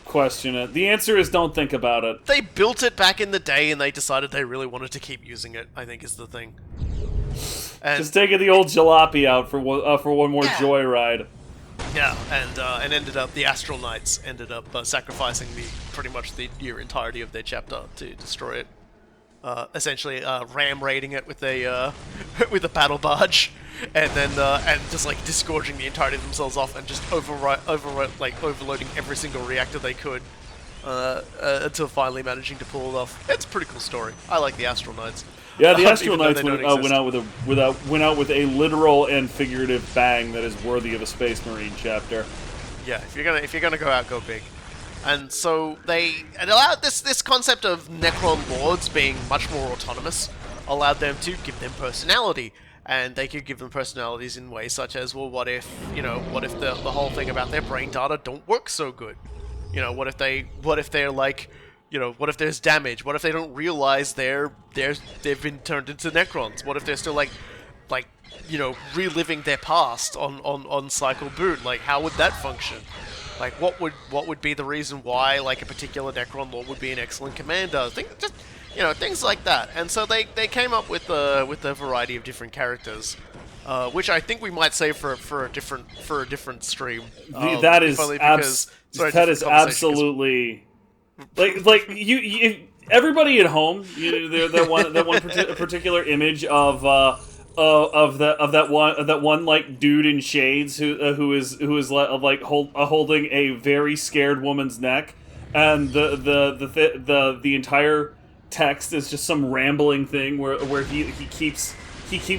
Speaker 2: question it. The answer is don't think about it.
Speaker 1: They built it back in the day, and they decided they really wanted to keep using it, I think is the thing. And
Speaker 2: just taking the old jalopy out for one more joyride.
Speaker 1: Yeah, and ended up the Astral Knights ended up sacrificing pretty much the entirety of their chapter to destroy it. Essentially, ram raiding it with a battle barge, and then just disgorging the entirety of themselves off and just overloading every single reactor they could, until finally managing to pull it off. It's a pretty cool story. I like the Astral Knights.
Speaker 2: Yeah, the Astral Knights went out with a literal and figurative bang that is worthy of a Space Marine chapter.
Speaker 1: Yeah, if you're gonna go out, go big. And so it allowed this concept of Necron lords being much more autonomous, allowed them to give them personality. And they could give them personalities in ways such as, well, what if the whole thing about their brain data don't work so good? You know, what if they're like, you know, what if there's damage? What if they don't realize they've been turned into Necrons? What if they're still like, you know, reliving their past on cycle boot? Like, how would that function? Like, what would be the reason why, like, a particular Necron lord would be an excellent commander? Just, you know, things like that. And so they came up with a variety of different characters, which I think we might save for a different stream.
Speaker 2: That is absolutely like you everybody at home. That one particular image of that one like dude in shades who is like holding a very scared woman's neck, and the entire text is just some rambling thing where he keeps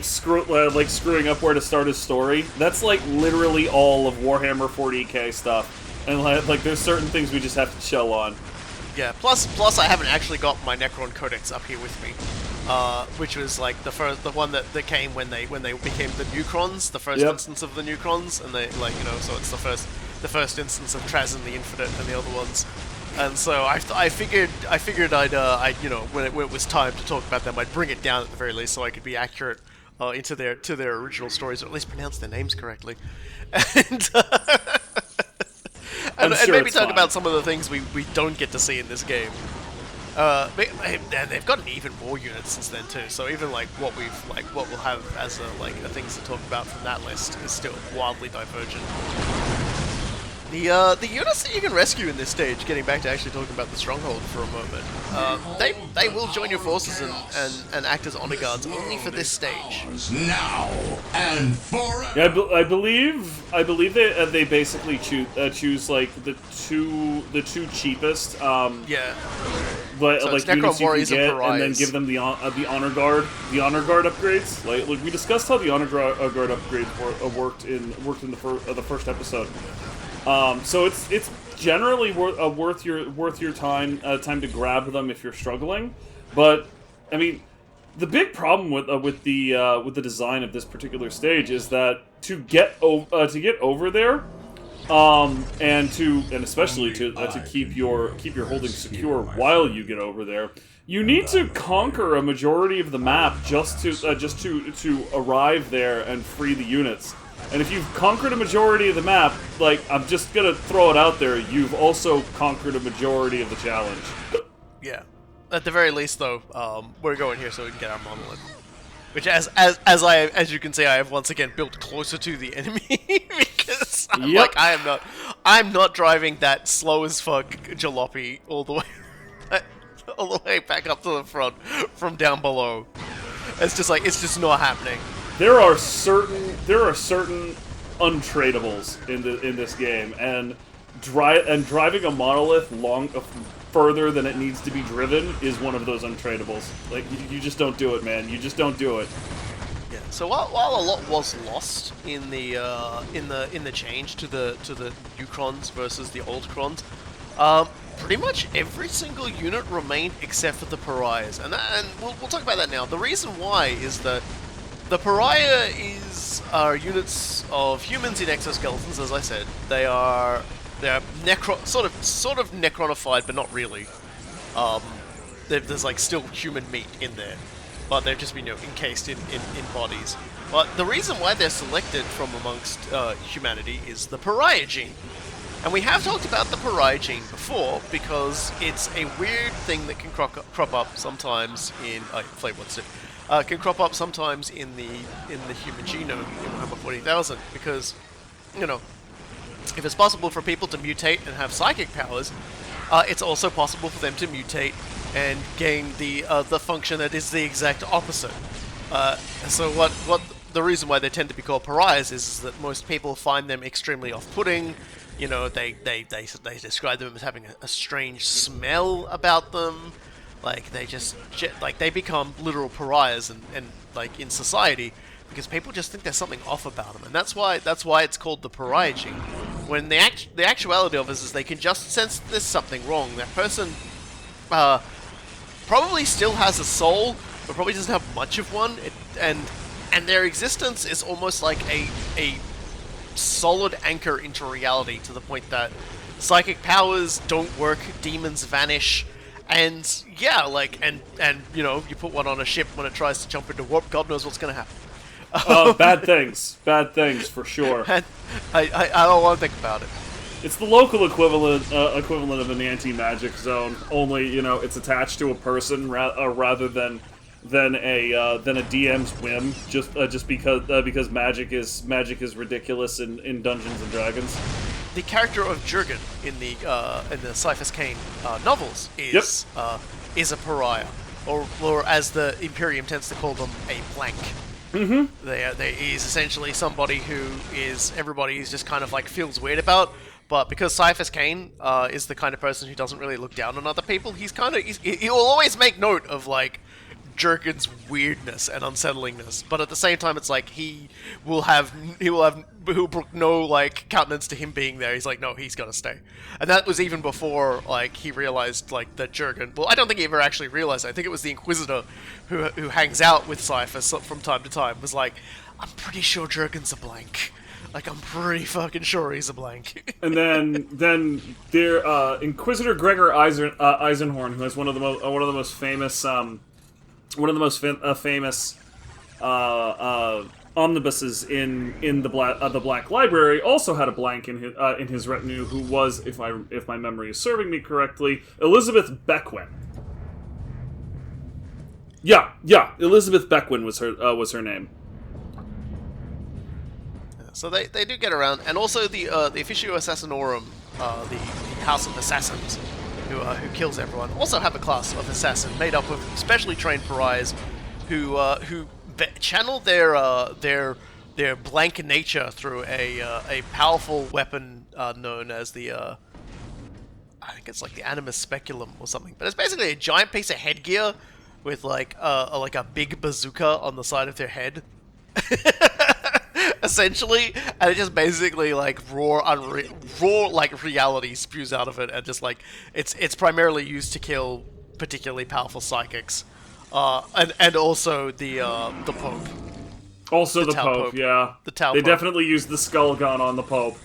Speaker 2: screwing up where to start his story. That's like literally all of Warhammer 40k stuff, and like there's certain things we just have to chill on.
Speaker 1: Yeah. Plus, I haven't actually got my Necron Codex up here with me. Which was like the one that came when they became the Necrons, the first instance of the Necrons, and they, like, you know, so it's the first instance of Trazyn the Infinite and the other ones, and so I figured I'd you know, when it was time to talk about them, I'd bring it down at the very least so I could be accurate to their original stories, or at least pronounce their names correctly, and and maybe talk about some of the things we don't get to see in this game. They've gotten even more units since then too. So even like what we'll have as a things to talk about from that list is still wildly divergent. The units that you can rescue in this stage, getting back to actually talking about the Stronghold for a moment, they will join your forces and act as honor guards only for this stage.
Speaker 5: Now and forever.
Speaker 2: Yeah, I believe they basically choose like the two cheapest.
Speaker 1: Yeah.
Speaker 2: But
Speaker 1: so
Speaker 2: like
Speaker 1: Necron
Speaker 2: units you
Speaker 1: Warriors
Speaker 2: can get,
Speaker 1: and
Speaker 2: then give them the honor guard upgrades. Like we discussed how the honor guard upgrades worked in the first episode. So it's generally worth your time to grab them if you're struggling. But I mean, the big problem with the design of this particular stage is that to get over there. And especially to keep your holding secure while you get over there, you need to conquer a majority of the map just to arrive there and free the units. And if you've conquered a majority of the map, like, I'm just gonna throw it out there, you've also conquered a majority of the challenge.
Speaker 1: Yeah, at the very least, though, we're going here so we can get our monolith. Which, as you can see, I have once again built closer to the enemy because I'm not driving that slow as fuck jalopy all the way back up to the front from down below. It's just not happening.
Speaker 2: There are certain untradables in this game, and driving a monolith further than it needs to be driven is one of those untradables. Like, you just don't do it, man. You just don't do it.
Speaker 1: Yeah. So while a lot was lost in the change to the new Crons versus the old Crons, pretty much every single unit remained except for the pariahs, and we'll talk about that now. The reason why is that the pariah are units of humans in exoskeletons, as I said. They're sort of necronified, but not really. There's like still human meat in there, but they've just been encased in bodies. But the reason why they're selected from amongst humanity is the pariah gene. And we have talked about the pariah gene before because it's a weird thing that can crop up sometimes in can crop up sometimes in the human genome in Warhammer 40,000, because, you know, if it's possible for people to mutate and have psychic powers, it's also possible for them to mutate and gain the function that is the exact opposite. So what the reason why they tend to be called pariahs is that most people find them extremely off-putting. You know, they describe them as having a strange smell about them. Like, they become literal pariahs and like in society because people just think there's something off about them, and that's why it's called the pariah gene. when the actuality of it is they can just sense there's something wrong. That person probably still has a soul, but probably doesn't have much of one, and their existence is almost like a solid anchor into reality, to the point that psychic powers don't work, demons vanish, and yeah, like, and you know, you put one on a ship when it tries to jump into warp, God knows what's gonna happen.
Speaker 2: Bad things for sure.
Speaker 1: And I don't want to think about it.
Speaker 2: It's the local equivalent of an anti-magic zone. Only, you know, it's attached to a person rather than a DM's whim. Just because magic is ridiculous in Dungeons and Dragons.
Speaker 1: The character of Jurgen in the Cyphers Kane novels is a pariah, or as the Imperium tends to call them, a blank. Mm-hmm. He's essentially somebody who everybody's just kind of like feels weird about, but because Cyphers Kane is the kind of person who doesn't really look down on other people, he will always make note of like Jurgen's weirdness and unsettlingness, but at the same time, it's like he will brook no like countenance to him being there. He's like, no, he's gotta stay, and that was even before like he realized like that Jurgen. Well, I don't think he ever actually realized it. I think it was the Inquisitor who hangs out with Cyphers from time to time was like, I'm pretty sure Jurgen's a blank. Like, I'm pretty fucking sure he's a blank.
Speaker 2: And then there Inquisitor Gregor Eisenhorn, who has one of the most famous famous omnibuses in the Black Library, also had a blank in his retinue, who was, if my memory is serving me correctly, Elizabeth Beckwin. Yeah, Elizabeth Beckwin was her name.
Speaker 1: So they do get around, and also the Officio Assassinorum, the House of Assassins, who kills everyone, also have a class of assassin made up of specially trained pariahs who channel their blank nature through a powerful weapon known as the I think it's like the Animus Speculum or something, but it's basically a giant piece of headgear with like a big bazooka on the side of their head. Essentially, and it just basically like raw like reality spews out of it, and just like it's primarily used to kill particularly powerful psychics, and also the Pope.
Speaker 2: Also the Pope, yeah.
Speaker 1: The Tau
Speaker 2: They
Speaker 1: Pope.
Speaker 2: definitely used the skull gun on the Pope.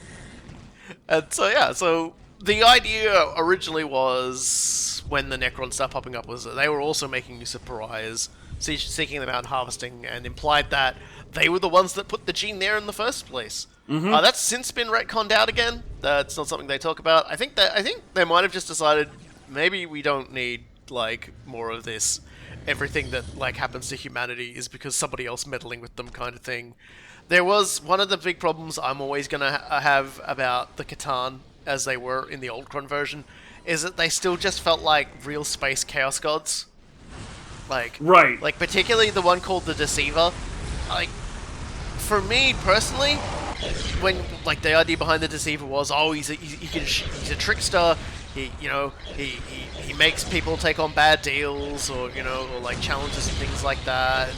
Speaker 1: And so yeah, so the idea originally was, when the Necrons started popping up, was that they were also making use of pariahs, seeking them out and harvesting, and implied that they were the ones that put the gene there in the first place. Mm-hmm. That's since been retconned out again. That's not something they talk about. I think they might have just decided maybe we don't need like more of this. Everything that like happens to humanity is because somebody else meddling with them, kind of thing. There was one of the big problems I'm always gonna have about the Catan, as they were in the old Cron version, is that they still just felt like real space chaos gods. Like,
Speaker 2: right.
Speaker 1: Like particularly the one called the Deceiver. Like, for me personally, when like the idea behind the Deceiver was, oh, he's a trickster. He makes people take on bad deals, or or like challenges and things like that.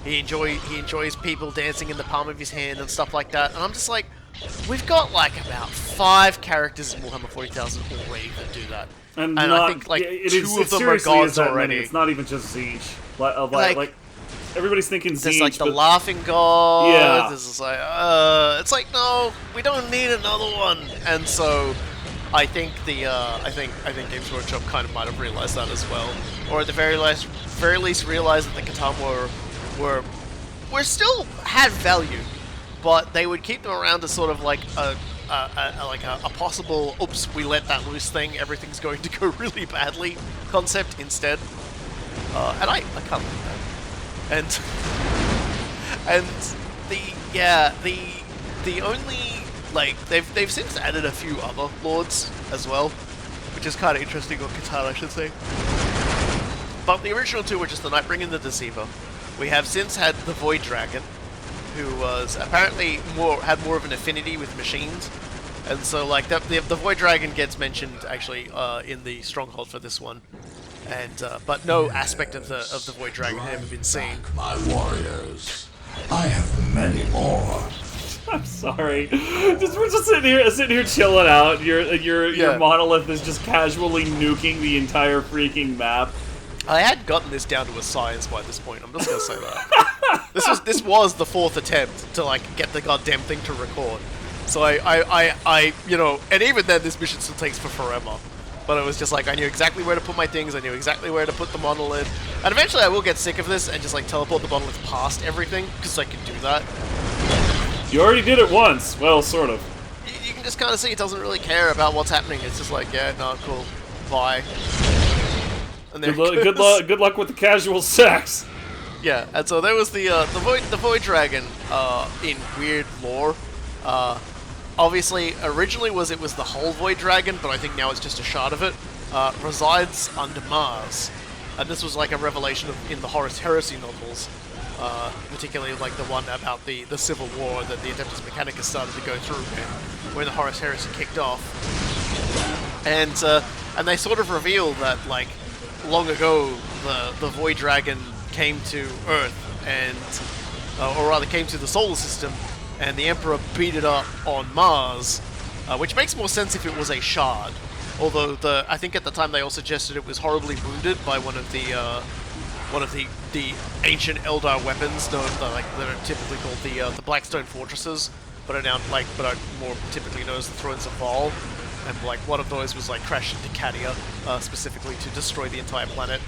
Speaker 1: He enjoys people dancing in the palm of his hand and stuff like that. And I'm just like, we've got like about 5 characters in Warhammer 40,000 already that do that. And I think like 2 of them are gods already.
Speaker 2: It's not even just Tzeentch. Like everybody's thinking Tzeentch.
Speaker 1: There's like the Laughing God.
Speaker 2: Yeah.
Speaker 1: There's like, it's like, no, we don't need another one. And so I think Games Workshop kind of might have realized that as well, or at the very least realized that the Catan were still had value, but they would keep them around as sort of like a possible oops, we let that loose thing, everything's going to go really badly concept instead. And I can't like that. And the only, like, they've since added a few other lords as well, which is kind of interesting on Catan, I should say. But the original 2 were just the Nightbringer and the Deceiver. We have since had the Void Dragon, who was apparently had more of an affinity with machines, and so like the Void Dragon gets mentioned actually in the Stronghold for this one, and but no aspect of the Void Dragon had ever been seen.
Speaker 5: My warriors, I have many more.
Speaker 2: I'm sorry. We're just sitting here chilling out. Your monolith is just casually nuking the entire freaking map.
Speaker 1: I had gotten this down to a science by this point. I'm just gonna say that. This was the fourth attempt to like get the goddamn thing to record. So I you know, and even then this mission still takes forever. But it was just like I knew exactly where to put my things. I knew exactly where to put the monolith. And eventually I will get sick of this and just like teleport the monolith past everything because I can do that.
Speaker 2: You already did it once. Well, sort of.
Speaker 1: You can just kind of see it doesn't really care about what's happening. It's just like, yeah, no, cool, bye. And
Speaker 2: Good luck with the casual sex.
Speaker 1: Yeah, and so there was the Void Dragon in weird lore. Obviously, originally it was the whole Void Dragon, but I think now it's just a shard of it. Resides under Mars, and this was like a revelation in the Horus Heresy novels, particularly like the one about the Civil War that the Adeptus Mechanicus started to go through when the Horus Heresy kicked off, and they sort of revealed that like long ago the Void Dragon came to Earth and, or rather came to the solar system. And the Emperor beat it up on Mars, which makes more sense if it was a shard. Although I think at the time they all suggested it was horribly wounded by one of the ancient Eldar weapons, that are typically called the Blackstone Fortresses, but are more typically known as the Thrones of Vol. And like one of those was like crashed into Cadia, specifically to destroy the entire planet.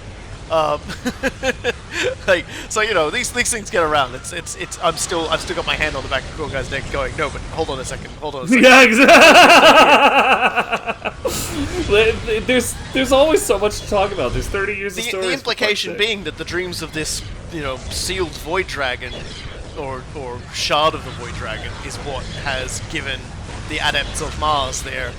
Speaker 1: Like, so you know these things get around. I've still got my hand on the back of Cool Guy's neck, going, no, but hold on a second.
Speaker 2: Yeah, exactly. There's always so much to talk about. There's 30 years of stories.
Speaker 1: The implication being that the dreams of this, you know, sealed Void Dragon, or shard of the Void Dragon, is what has given the adepts of Mars their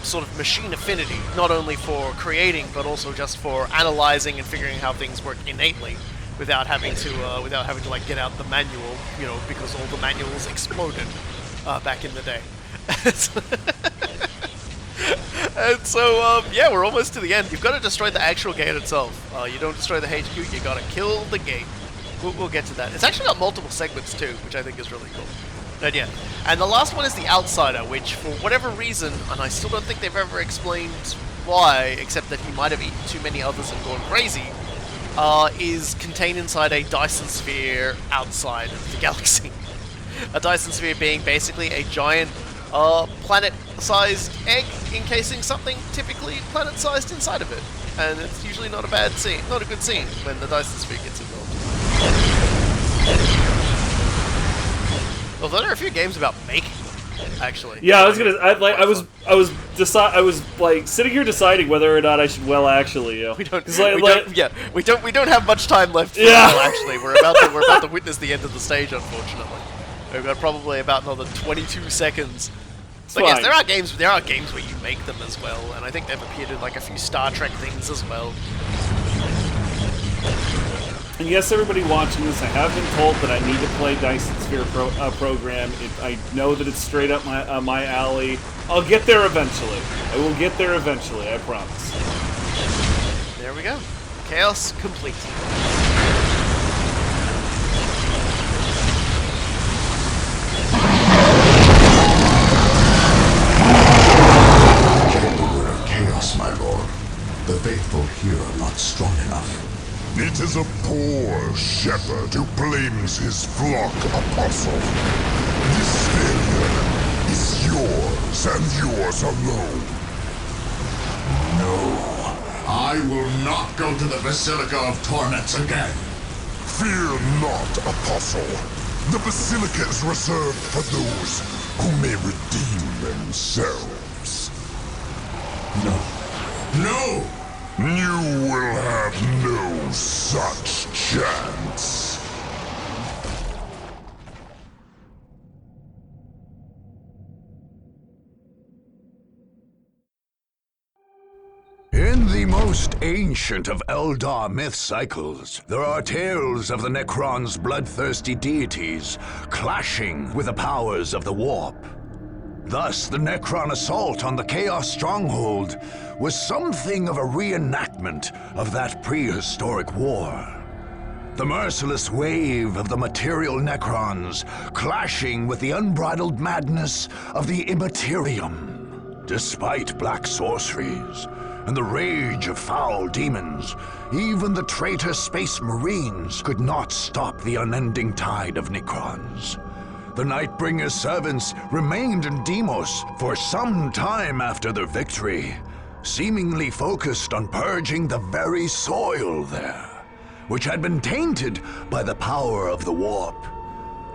Speaker 1: sort of machine affinity, not only for creating, but also just for analyzing and figuring how things work innately, without having to like get out the manual, you know, because all the manuals exploded back in the day. And so, yeah, we're almost to the end. You've got to destroy the actual gate itself. You don't destroy the HQ, you got to kill the gate. We'll get to that. It's actually got multiple segments too, which I think is really cool. But yeah, and the last one is the Outsider, which for whatever reason, and I still don't think they've ever explained why, except that he might have eaten too many others and gone crazy, is contained inside a Dyson sphere outside of the galaxy. A Dyson sphere being basically a giant planet-sized egg encasing something typically planet-sized inside of it. And it's usually not a bad scene, not a good scene when the Dyson sphere gets involved. Although there are a few games about making them, actually.
Speaker 2: Yeah, I was like sitting here deciding whether or not I should actually.
Speaker 1: We don't have much time left. For actually, we're about to witness the end of the stage. Unfortunately, we've got probably about another 22 seconds. But yes, there are games where you make them as well, and I think they've appeared in like a few Star Trek things as well.
Speaker 2: And yes, everybody watching this, I have been told that I need to play Dyson Sphere program. I know that it's straight up my alley. I'll get there eventually. I will get there eventually, I promise.
Speaker 1: There we go. Chaos complete.
Speaker 5: Chaos, my lord. The faithful here are not strong enough.
Speaker 3: It is a poor shepherd who blames his flock, Apostle. This failure is yours and yours alone.
Speaker 5: No, I will not go to the Basilica of Torments again.
Speaker 3: Fear not, Apostle. The Basilica is reserved for those who may redeem themselves.
Speaker 5: No!
Speaker 3: You will have no such chance. In the most ancient of Eldar myth cycles, there are tales of the Necron's bloodthirsty deities clashing with the powers of the Warp. Thus, the Necron assault on the Chaos Stronghold was something of a reenactment of that prehistoric war. The merciless wave of the material Necrons clashing with the unbridled madness of the Immaterium. Despite black sorceries and the rage of foul demons, even the traitor Space Marines could not stop the unending tide of Necrons. The Nightbringer's servants remained in Deimos for some time after their victory, seemingly focused on purging the very soil there, which had been tainted by the power of the warp.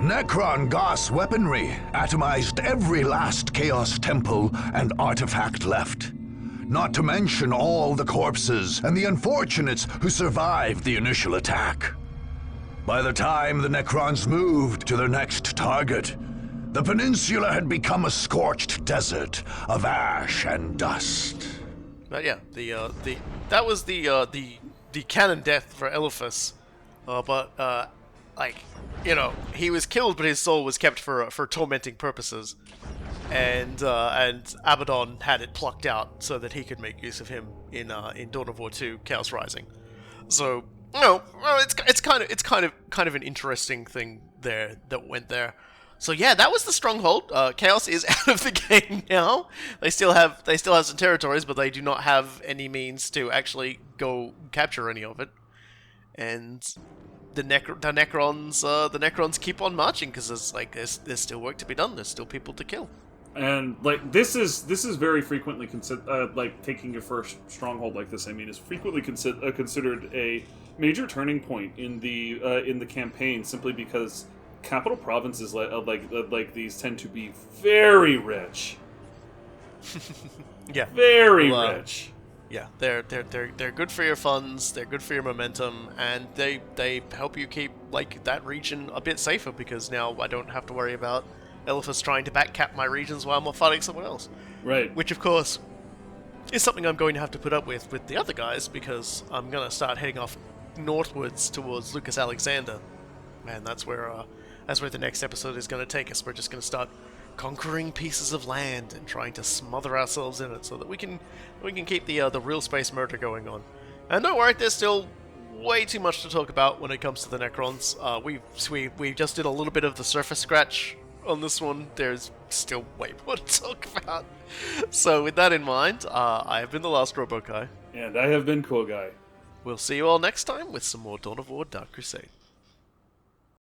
Speaker 3: Necron Goss weaponry atomized every last Chaos Temple and artifact left, not to mention all the corpses and the unfortunates who survived the initial attack. By the time the Necrons moved to their next target, the peninsula had become a scorched desert of ash and dust.
Speaker 1: But yeah, that was the canon death for Eliphas. He was killed, but his soul was kept for tormenting purposes, and Abaddon had it plucked out so that he could make use of him in Dawn of War 2: Chaos Rising. So it's kind of an interesting thing there that went there. So yeah, that was the Stronghold. Chaos is out of the game now. They still have some territories, but they do not have any means to actually go capture any of it. And the Necrons keep on marching because there's still work to be done. There's still people to kill.
Speaker 2: And this is very frequently taking your first stronghold like this. I mean, is frequently considered a major turning point in the campaign, simply because capital provinces like these tend to be very rich.
Speaker 1: Yeah,
Speaker 2: very rich.
Speaker 1: Yeah, they're good for your funds. They're good for your momentum, and they help you keep that region a bit safer, because now I don't have to worry about Eliphas trying to backcap my regions while I'm fighting someone else.
Speaker 2: Right.
Speaker 1: Which, of course, is something I'm going to have to put up with the other guys, because I'm going to start heading off northwards towards Lucas Alexander. And that's where the next episode is going to take us. We're just going to start conquering pieces of land and trying to smother ourselves in it so that we can keep the real space murder going on. And don't worry, there's still way too much to talk about when it comes to the Necrons. We just did a little bit of the surface scratch on this one. There's still way more to talk about. So with that in mind, I have been the last Robokai.
Speaker 2: And I have been Cool Guy.
Speaker 1: We'll see you all next time with some more Dawn of War Dark Crusade.